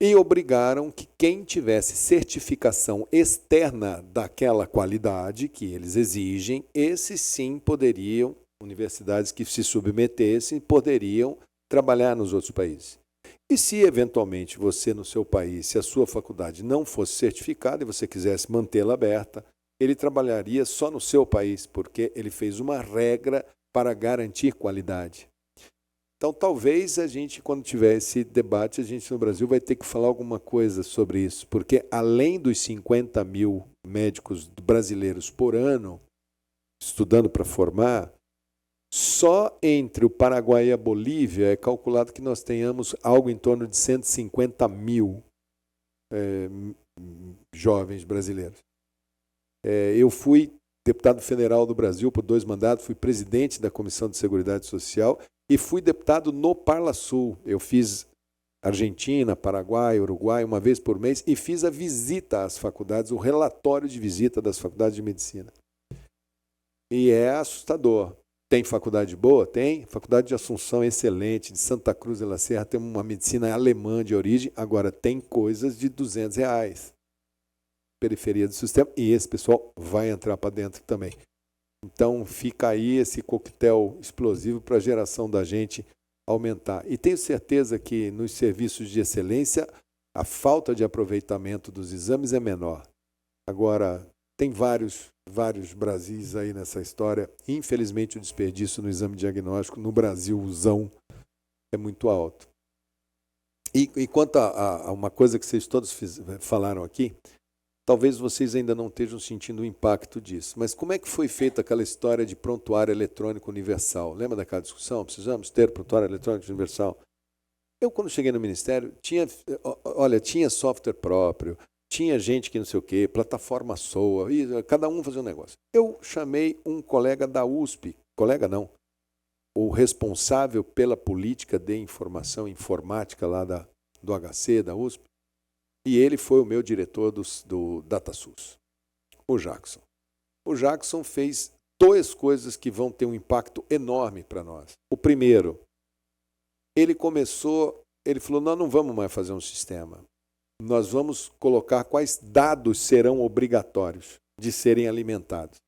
e obrigaram que quem tivesse certificação externa daquela qualidade que eles exigem, esses sim poderiam, universidades que se submetessem, poderiam trabalhar nos outros países. E se, eventualmente, você no seu país, se a sua faculdade não fosse certificada e você quisesse mantê-la aberta, ele trabalharia só no seu país, porque ele fez uma regra para garantir qualidade. Então, talvez a gente, quando tiver esse debate, a gente no Brasil vai ter que falar alguma coisa sobre isso, porque além dos 50 mil médicos brasileiros por ano estudando para formar, só entre o Paraguai e a Bolívia é calculado que nós tenhamos algo em torno de 150 mil jovens brasileiros. Eu fui deputado federal do Brasil por 2 mandatos, fui presidente da Comissão de Seguridade Social e fui deputado no Parlasul. Eu fiz Argentina, Paraguai, Uruguai, uma vez por mês, e fiz a visita às faculdades, o relatório de visita das faculdades de medicina. E é assustador. Tem faculdade boa? Tem. Faculdade de Assunção é excelente, de Santa Cruz de la Serra tem uma medicina alemã de origem, agora tem coisas de R$200. Periferia do sistema, e esse pessoal vai entrar para dentro também. Então fica aí esse coquetel explosivo para a geração da gente aumentar. E tenho certeza que nos serviços de excelência a falta de aproveitamento dos exames é menor. Agora, tem vários Brasis aí nessa história. Infelizmente, o desperdício no exame diagnóstico no Brasilzão é muito alto. E quanto a uma coisa que vocês todos falaram aqui, talvez vocês ainda não estejam sentindo o impacto disso. Mas como é que foi feita aquela história de prontuário eletrônico universal? Lembra daquela discussão? Precisamos ter prontuário eletrônico universal? Eu, quando cheguei no Ministério, tinha software próprio, tinha gente que não sei o quê, plataforma SOA, e cada um fazia um negócio. Eu chamei um colega da USP, colega não, o responsável pela política de informação informática lá do HC, da USP, e ele foi o meu diretor do DataSUS, o Jackson. O Jackson fez 2 coisas que vão ter um impacto enorme para nós. O primeiro, ele falou, nós não vamos mais fazer um sistema. Nós vamos colocar quais dados serão obrigatórios de serem alimentados.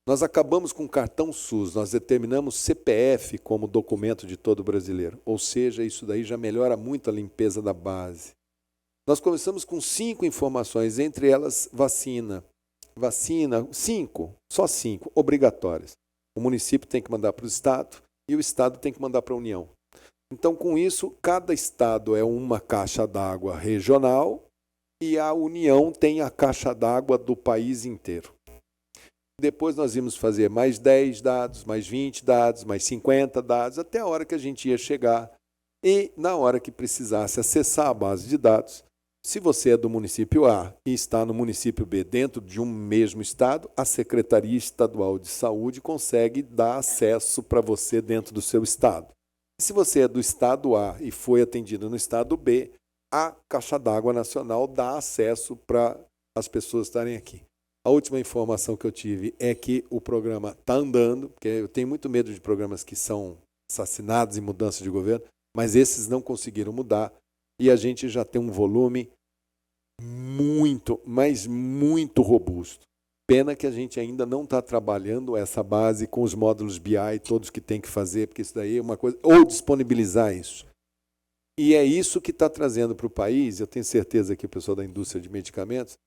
Nós acabamos com o cartão SUS, nós determinamos CPF como documento de todo brasileiro. Ou seja, isso daí já melhora muito a limpeza da base. Nós começamos com 5 informações, entre elas vacina. Vacina, 5, só 5, obrigatórias. O município tem que mandar para o Estado e o Estado tem que mandar para a União. Então, com isso, cada estado é uma caixa d'água regional e a União tem a caixa d'água do país inteiro. Depois nós íamos fazer mais 10 dados, mais 20 dados, mais 50 dados, até a hora que a gente ia chegar. E, na hora que precisasse acessar a base de dados, se você é do município A e está no município B dentro de um mesmo estado, a Secretaria Estadual de Saúde consegue dar acesso para você dentro do seu estado. Se você é do estado A e foi atendido no estado B, a Caixa d'Água Nacional dá acesso para as pessoas estarem aqui. A última informação que eu tive é que o programa está andando, porque eu tenho muito medo de programas que são assassinados em mudança de governo, mas esses não conseguiram mudar e a gente já tem um volume muito, mas muito robusto. Pena que a gente ainda não está trabalhando essa base com os módulos BI, todos que tem que fazer, porque isso daí é uma coisa, ou disponibilizar isso. E é isso que está trazendo para o país, eu tenho certeza que o pessoal da indústria de medicamentos,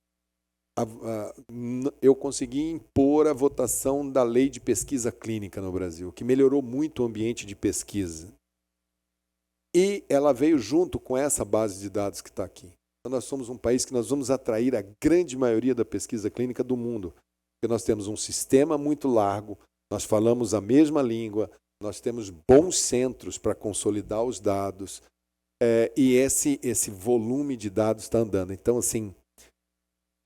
eu consegui impor a votação da lei de pesquisa clínica no Brasil, que melhorou muito o ambiente de pesquisa. E ela veio junto com essa base de dados que está aqui. Nós somos um país que nós vamos atrair a grande maioria da pesquisa clínica do mundo, porque nós temos um sistema muito largo, nós falamos a mesma língua, nós temos bons centros para consolidar os dados, e esse volume de dados está andando. Então, assim,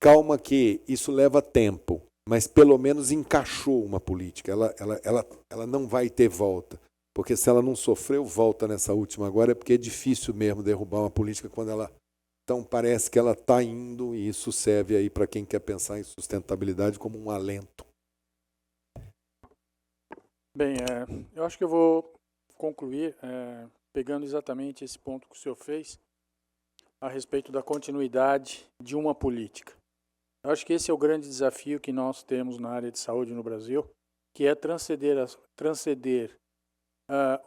calma que isso leva tempo, mas pelo menos encaixou uma política. Ela não vai ter volta, porque se ela não sofreu volta nessa última agora, é porque é difícil mesmo derrubar uma política quando ela... Então, parece que ela está indo e isso serve aí para quem quer pensar em sustentabilidade como um alento. Bem, eu acho que eu vou concluir pegando exatamente esse ponto que o senhor fez a respeito da continuidade de uma política. Eu acho que esse é o grande desafio que nós temos na área de saúde no Brasil, que é transcender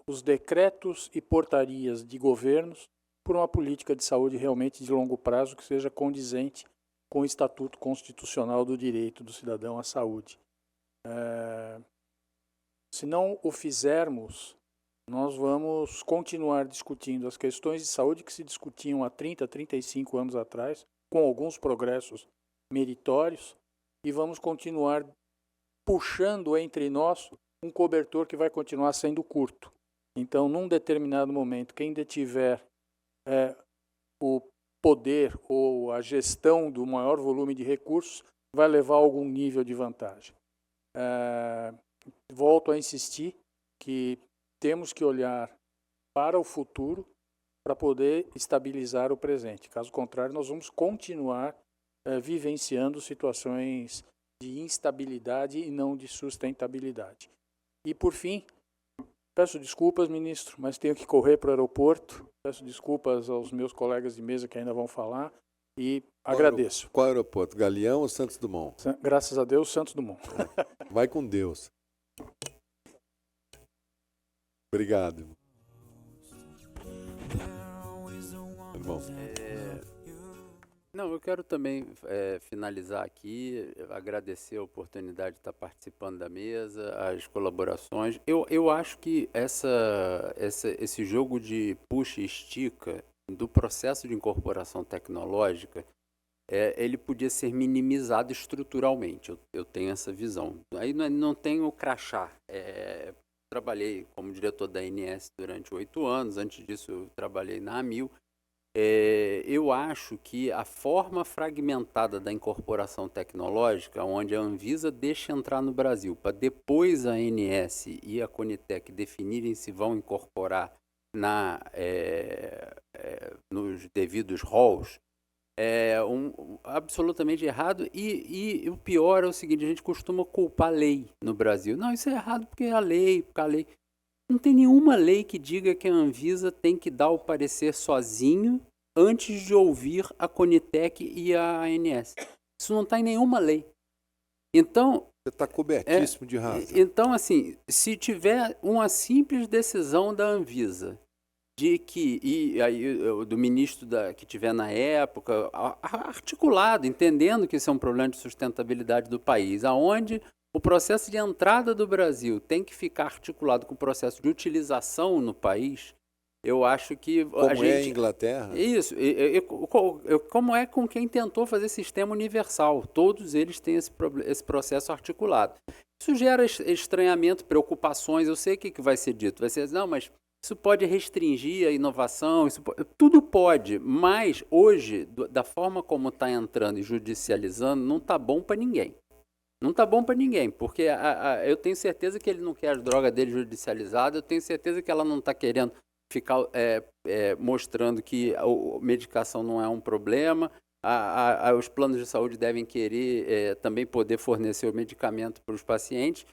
os decretos e portarias de governos por uma política de saúde realmente de longo prazo que seja condizente com o Estatuto Constitucional do Direito do Cidadão à Saúde. Se não o fizermos, nós vamos continuar discutindo as questões de saúde que se discutiam há 30, 35 anos atrás, com alguns progressos meritórios, e vamos continuar puxando entre nós um cobertor que vai continuar sendo curto. Então, num determinado momento, quem detiver o poder ou a gestão do maior volume de recursos vai levar a algum nível de vantagem. Volto a insistir que temos que olhar para o futuro para poder estabilizar o presente. Caso contrário, nós vamos continuar vivenciando situações de instabilidade e não de sustentabilidade. E, por fim, peço desculpas, ministro, mas tenho que correr para o aeroporto. Peço desculpas aos meus colegas de mesa que ainda vão falar e agradeço. Qual aeroporto? Galeão ou Santos Dumont? Graças a Deus, Santos Dumont. Vai com Deus. Obrigado. Irmão. Não, eu quero também finalizar aqui, agradecer a oportunidade de estar participando da mesa, as colaborações. Eu acho que esse jogo de puxa e estica do processo de incorporação tecnológica, ele podia ser minimizado estruturalmente. Eu tenho essa visão. Aí não tem o crachá. Trabalhei como diretor da ANS durante 8 anos, antes disso eu trabalhei na AMIL. Eu acho que a forma fragmentada da incorporação tecnológica, onde a Anvisa deixa entrar no Brasil, para depois a ANS e a Conitec definirem se vão incorporar nos devidos roles, absolutamente errado. E o pior é o seguinte: a gente costuma culpar a lei no Brasil. Não, isso é errado porque a lei. Não tem nenhuma lei que diga que a Anvisa tem que dar o parecer sozinho antes de ouvir a Conitec e a ANS. Isso não está em nenhuma lei. Então, Você está cobertíssimo de razão. então, assim, se tiver uma simples decisão da Anvisa de que, e aí do ministro que tiver na época, articulado, entendendo que isso é um problema de sustentabilidade do país, aonde o processo de entrada do Brasil tem que ficar articulado com o processo de utilização no país, eu acho que Como a gente... é a Inglaterra? Isso, como é com quem tentou fazer sistema universal. Todos eles têm esse processo articulado. Isso gera estranhamento, preocupações. Eu sei o que vai ser dito. Vai ser, não, mas isso pode restringir a inovação, tudo pode, mas hoje, da forma como está entrando e judicializando, não está bom para ninguém. Não está bom para ninguém, porque eu tenho certeza que ele não quer as drogas dele judicializadas, eu tenho certeza que ela não está querendo ficar mostrando que a medicação não é um problema. Os planos de saúde devem querer também poder fornecer o medicamento para os pacientes,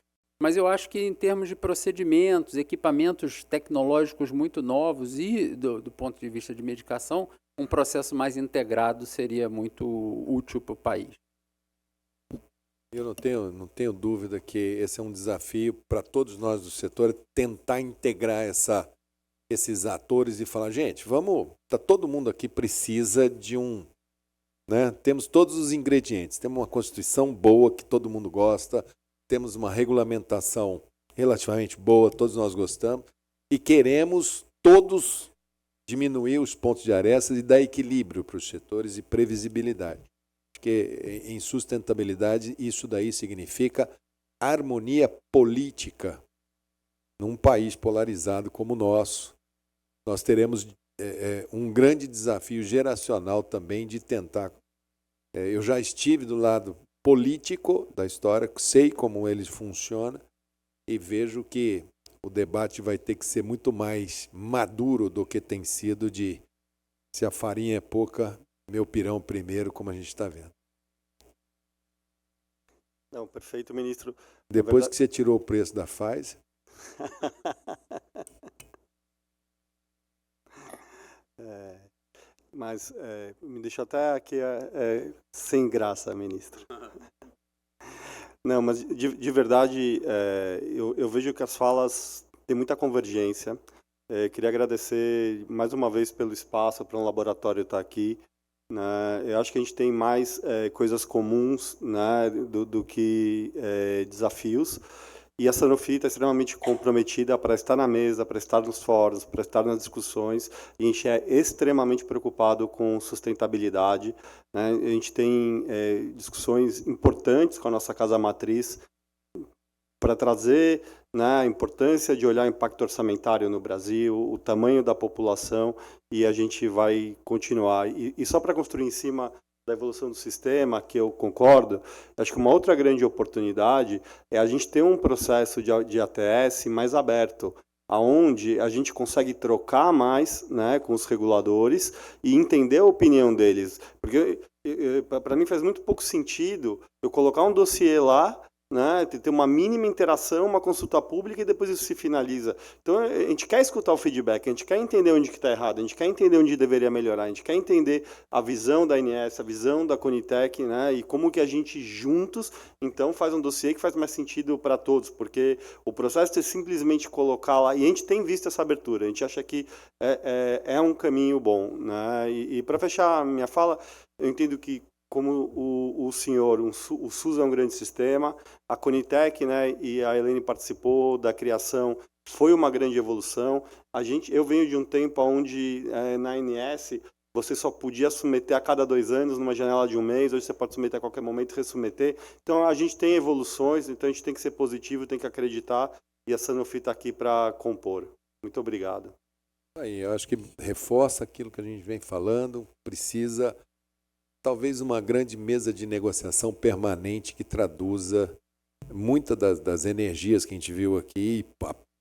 mas eu acho que em termos de procedimentos, equipamentos tecnológicos muito novos e do ponto de vista de medicação, um processo mais integrado seria muito útil para o país. Eu não tenho dúvida que esse é um desafio para todos nós do setor, tentar integrar esses atores e falar, gente, todo mundo aqui precisa de temos todos os ingredientes, temos uma Constituição boa que todo mundo gosta, temos uma regulamentação relativamente boa, todos nós gostamos, e queremos todos diminuir os pontos de arestas e dar equilíbrio para os setores e previsibilidade. Porque em sustentabilidade isso daí significa harmonia política. Num país polarizado como o nosso, nós teremos um grande desafio geracional também de tentar. Eu já estive do lado político da história, sei como ele funciona e vejo que o debate vai ter que ser muito mais maduro do que tem sido de se a farinha é pouca, meu pirão primeiro, como a gente está vendo. Não, perfeito, ministro. Depois que você tirou o preço da Pfizer... Mas me deixa até aqui sem graça, ministro. Não, mas de verdade, eu vejo que as falas têm muita convergência. Queria agradecer mais uma vez pelo espaço, para um laboratório estar aqui. Eu acho que a gente tem mais coisas comuns, né, do que desafios. E a Sanofi está extremamente comprometida para estar na mesa, para estar nos fóruns, para estar nas discussões. E a gente é extremamente preocupado com sustentabilidade, né? A gente tem discussões importantes com a nossa casa matriz para trazer, né, a importância de olhar o impacto orçamentário no Brasil, o tamanho da população, e a gente vai continuar. E só para construir em cima da evolução do sistema, que eu concordo, acho que uma outra grande oportunidade é a gente ter um processo de ATS mais aberto, aonde a gente consegue trocar mais, né, com os reguladores e entender a opinião deles. Porque para mim faz muito pouco sentido eu colocar um dossiê lá, né, ter uma mínima interação, uma consulta pública e depois isso se finaliza. Então, a gente quer escutar o feedback, a gente quer entender onde que está errado, a gente quer entender onde deveria melhorar, a gente quer entender a visão da ANS, a visão da Conitec, né, e como que a gente juntos, então, faz um dossiê que faz mais sentido para todos, porque o processo de simplesmente colocar lá, e a gente tem visto essa abertura, a gente acha que é um caminho bom, né, e para fechar a minha fala, eu entendo que como o senhor, o SUS é um grande sistema, a Conitec, né, e a Helene participou da criação, foi uma grande evolução. Eu venho de um tempo onde, na ANS, você só podia submeter a cada 2 anos, numa janela de 1 mês, hoje você pode submeter a qualquer momento e ressubmeter. Então, a gente tem evoluções, então a gente tem que ser positivo, tem que acreditar, e a Sanofi está aqui para compor. Muito obrigado. Aí, eu acho que reforça aquilo que a gente vem falando, precisa talvez uma grande mesa de negociação permanente que traduza muitas das energias que a gente viu aqui,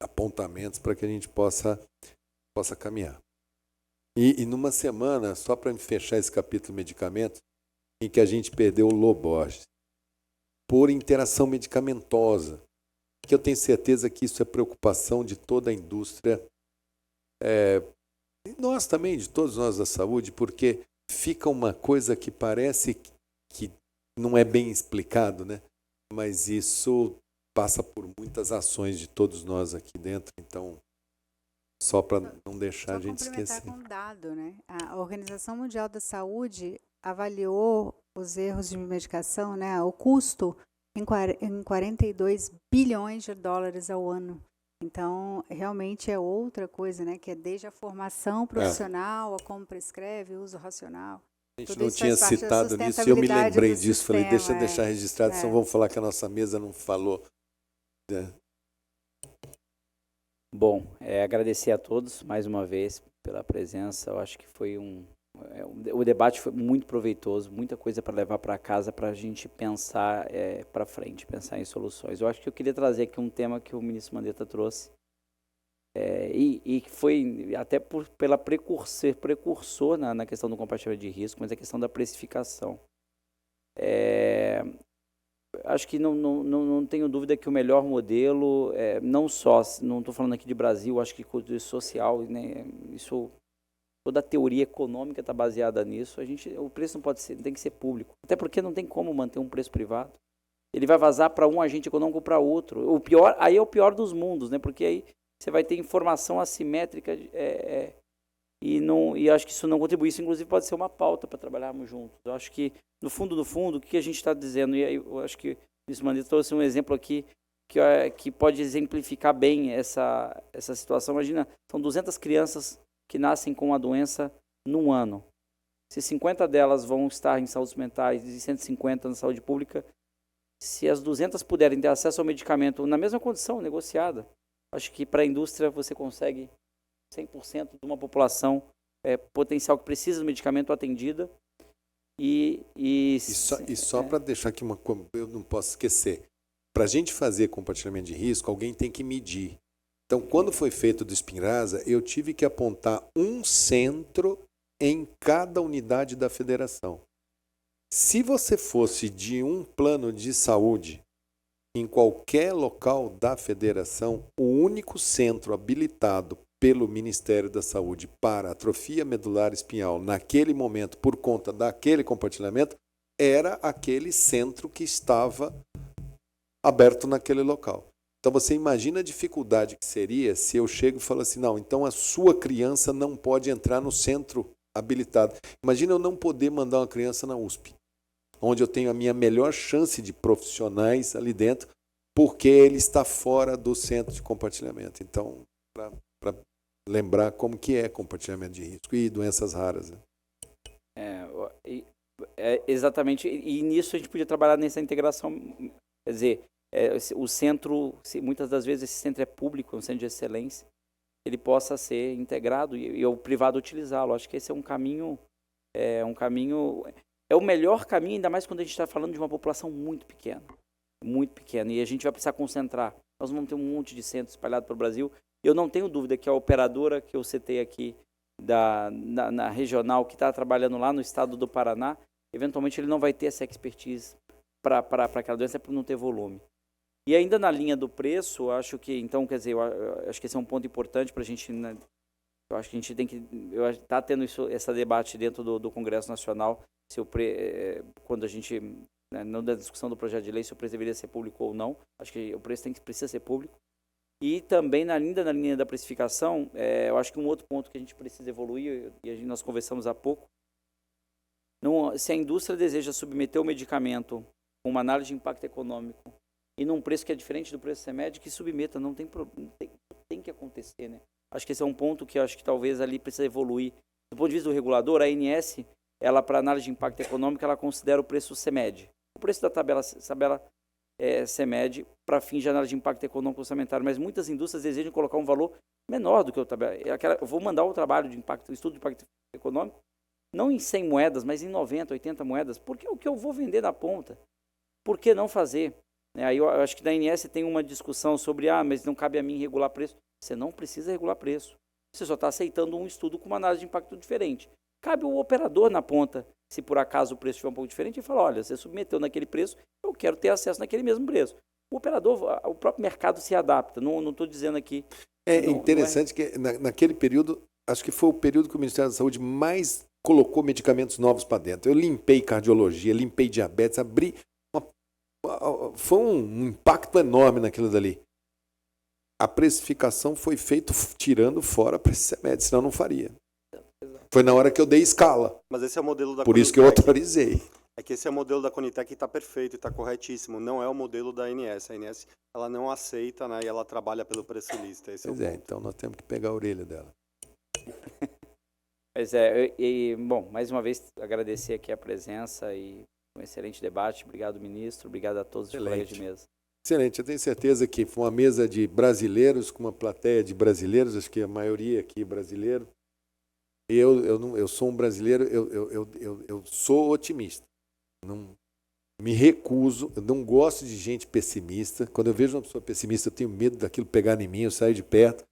apontamentos para que a gente possa caminhar. E numa semana, só para fechar esse capítulo medicamentos, em que a gente perdeu o Loborges, por interação medicamentosa, que eu tenho certeza que isso é preocupação de toda a indústria, e nós também, de todos nós da saúde, porque fica uma coisa que parece que não é bem explicado, né? Mas isso passa por muitas ações de todos nós aqui dentro, então, só para não deixar a gente esquecer. Com um dado, né? A Organização Mundial da Saúde avaliou os erros de medicação, né? O custo em 42 bilhões de dólares ao ano. Então, realmente é outra coisa, né? Que é desde a formação profissional, a como prescreve, o uso racional. A gente não tinha citado nisso e eu me lembrei disso. Falei, deixa eu deixar registrado, senão vamos falar que a nossa mesa não falou. Bom, agradecer a todos mais uma vez pela presença. Eu acho que foi o debate foi muito proveitoso, muita coisa para levar para casa para a gente pensar para frente, pensar em soluções. Eu acho que eu queria trazer aqui um tema que o ministro Mandetta trouxe, e que foi até pela precursor na questão do compartilhamento de risco, mas a questão da precificação. Acho que não tenho dúvida que o melhor modelo, não estou falando aqui de Brasil, acho que social, né, isso, toda a teoria econômica está baseada nisso. O preço não tem que ser público, até porque não tem como manter um preço privado. Ele vai vazar para um agente econômico para outro. Aí é o pior dos mundos, né, porque aí você vai ter informação assimétrica e acho que isso não contribui. Isso, inclusive, pode ser uma pauta para trabalharmos juntos. Eu acho que, no fundo, o que a gente está dizendo, e aí eu acho que o ministro Mandetta trouxe um exemplo aqui que pode exemplificar bem essa situação. Imagina, são 200 crianças que nascem com a doença num ano. Se 50 delas vão estar em saúdes mentais e 150 na saúde pública, se as 200 puderem ter acesso ao medicamento na mesma condição, negociada, acho que para a indústria você consegue 100% de uma população potencial que precisa do medicamento atendida. Só para deixar aqui eu não posso esquecer, para a gente fazer compartilhamento de risco, alguém tem que medir. Então, quando foi feito do Spinraza, eu tive que apontar um centro em cada unidade da federação. Se você fosse de um plano de saúde em qualquer local da federação, o único centro habilitado pelo Ministério da Saúde para atrofia medular espinhal naquele momento, por conta daquele compartilhamento, era aquele centro que estava aberto naquele local. Então você imagina a dificuldade que seria se eu chego e falo assim, não, então a sua criança não pode entrar no centro habilitado. Imagina eu não poder mandar uma criança na USP, onde eu tenho a minha melhor chance de profissionais ali dentro, porque ele está fora do centro de compartilhamento. Então, para lembrar como que é compartilhamento de risco e doenças raras. Né? Exatamente, e nisso a gente podia trabalhar nessa integração, quer dizer, o centro, muitas das vezes esse centro é público, é um centro de excelência, ele possa ser integrado e o privado utilizá-lo. Acho que esse é um caminho, é o melhor caminho, ainda mais quando a gente está falando de uma população muito pequena, e a gente vai precisar concentrar. Nós vamos ter um monte de centros espalhados pelo Brasil. Eu não tenho dúvida que a operadora que eu citei aqui, na regional, que está trabalhando lá no estado do Paraná, eventualmente ele não vai ter essa expertise para aquela doença, por não ter volume. E ainda na linha do preço, acho que, então, quer dizer, eu acho que esse é um ponto importante para a gente, né, eu acho que a gente tem que, está tendo esse debate dentro do Congresso Nacional, quando a gente, né, não da discussão do projeto de lei, se o preço deveria ser público ou não. Acho que o preço precisa ser público. E também na linha da precificação, eu acho que um outro ponto que a gente precisa evoluir, e nós conversamos há pouco, se a indústria deseja submeter o medicamento com uma análise de impacto econômico e num preço que é diferente do preço CEMED, que submeta, não tem que acontecer, né? Acho que esse é um ponto que eu acho que talvez ali precisa evoluir. Do ponto de vista do regulador, a ANS, ela para análise de impacto econômico, ela considera o preço CEMED. O preço da tabela CEMED para fins de análise de impacto econômico orçamentário, mas muitas indústrias desejam colocar um valor menor do que o trabalho. Eu vou mandar o trabalho de impacto, estudo de impacto econômico, não em 100 moedas, mas em 90, 80 moedas, porque é o que eu vou vender na ponta. Por que não fazer? Aí eu acho que na ANS tem uma discussão sobre, mas não cabe a mim regular preço. Você não precisa regular preço. Você só está aceitando um estudo com uma análise de impacto diferente. Cabe o operador na ponta, se por acaso o preço estiver um pouco diferente, e falar, olha, você submeteu naquele preço, eu quero ter acesso naquele mesmo preço. O operador, o próprio mercado se adapta, não estou dizendo aqui... Interessante que naquele período, acho que foi o período que o Ministério da Saúde mais colocou medicamentos novos para dentro. Eu limpei cardiologia, limpei diabetes, abri... Foi um impacto enorme naquilo dali. A precificação foi feita tirando fora para esse CEMED, senão não faria. Foi na hora que eu dei escala. Mas esse é o modelo da Por isso que eu autorizei. É que esse é o modelo da Conitec e está perfeito, está corretíssimo. Não é o modelo da ANS. A ANS ela não aceita, né, e ela trabalha pelo preço lista. Pois é, então nós temos que pegar a orelha dela. Mas bom, mais uma vez agradecer aqui a presença e um excelente debate. Obrigado, ministro. Obrigado a todos os colegas de mesa. Excelente. Eu tenho certeza que foi uma mesa de brasileiros, com uma plateia de brasileiros, acho que a maioria aqui é brasileiro. E eu sou um brasileiro, eu sou otimista. Não me recuso, eu não gosto de gente pessimista. Quando eu vejo uma pessoa pessimista, eu tenho medo daquilo pegar em mim, eu saio de perto.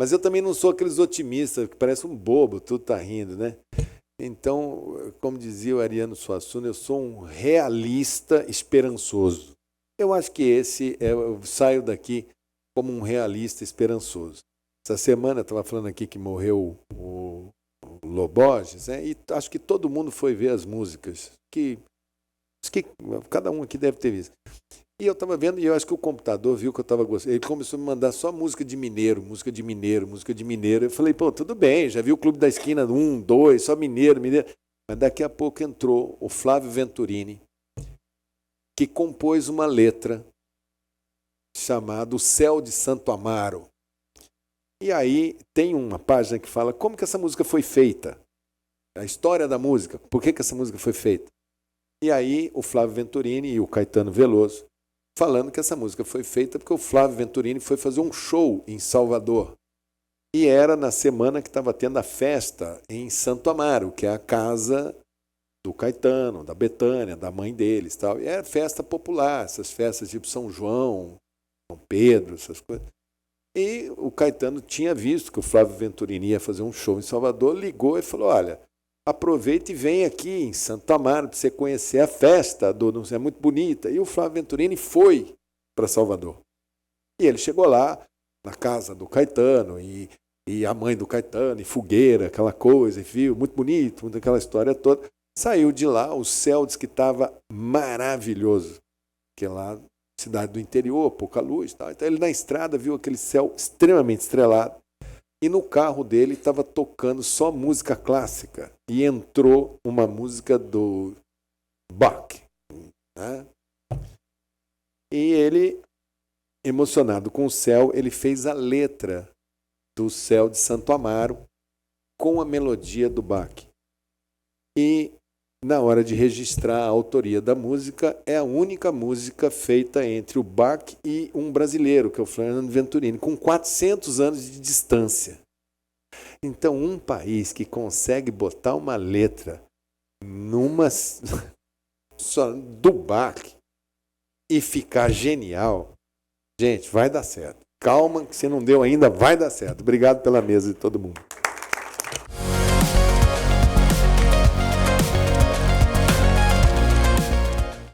Mas eu também não sou aqueles otimistas que parece um bobo, tudo está rindo, né? Então, como dizia o Ariano Suassuna, eu sou um realista esperançoso. Eu acho que eu saio daqui como um realista esperançoso. Essa semana eu estava falando aqui que morreu o Loborges, né? E acho que todo mundo foi ver as músicas, que cada um aqui deve ter visto. E eu estava vendo, e eu acho que o computador viu que eu estava gostando. Ele começou a me mandar só música de mineiro, música de mineiro, música de mineiro. Eu falei, pô, tudo bem, já vi o Clube da Esquina 1, 2, só mineiro. Mas daqui a pouco entrou o Flávio Venturini, que compôs uma letra chamada O Céu de Santo Amaro. E aí tem uma página que fala como que essa música foi feita, a história da música, por que essa música foi feita. E aí o Flávio Venturini e o Caetano Veloso falando que essa música foi feita porque o Flávio Venturini foi fazer um show em Salvador. E era na semana que estava tendo a festa em Santo Amaro, que é a casa do Caetano, da Bethânia, da mãe deles. Tal. E era festa popular, essas festas tipo São João, São Pedro, essas coisas. E o Caetano tinha visto que o Flávio Venturini ia fazer um show em Salvador, ligou e falou, olha, aproveita e vem aqui em Santo Amaro para você conhecer a festa, é muito bonita. E o Flávio Venturini foi para Salvador. E ele chegou lá, na casa do Caetano, e a mãe do Caetano, e fogueira, aquela coisa, e viu, muito bonito, aquela história toda. Saiu de lá, o céu diz que estava maravilhoso, que é lá, cidade do interior, pouca luz. Tal. Então ele na estrada viu aquele céu extremamente estrelado, e no carro dele estava tocando só música clássica, e entrou uma música do Bach. Né? E ele, emocionado com o céu, ele fez a letra do Céu de Santo Amaro com a melodia do Bach. E, na hora de registrar a autoria da música, é a única música feita entre o Bach e um brasileiro, que é o Fernando Venturini, com 400 anos de distância. Então, um país que consegue botar uma letra só do Bach e ficar genial, gente, vai dar certo. Calma, que se não deu ainda, vai dar certo. Obrigado pela mesa de todo mundo.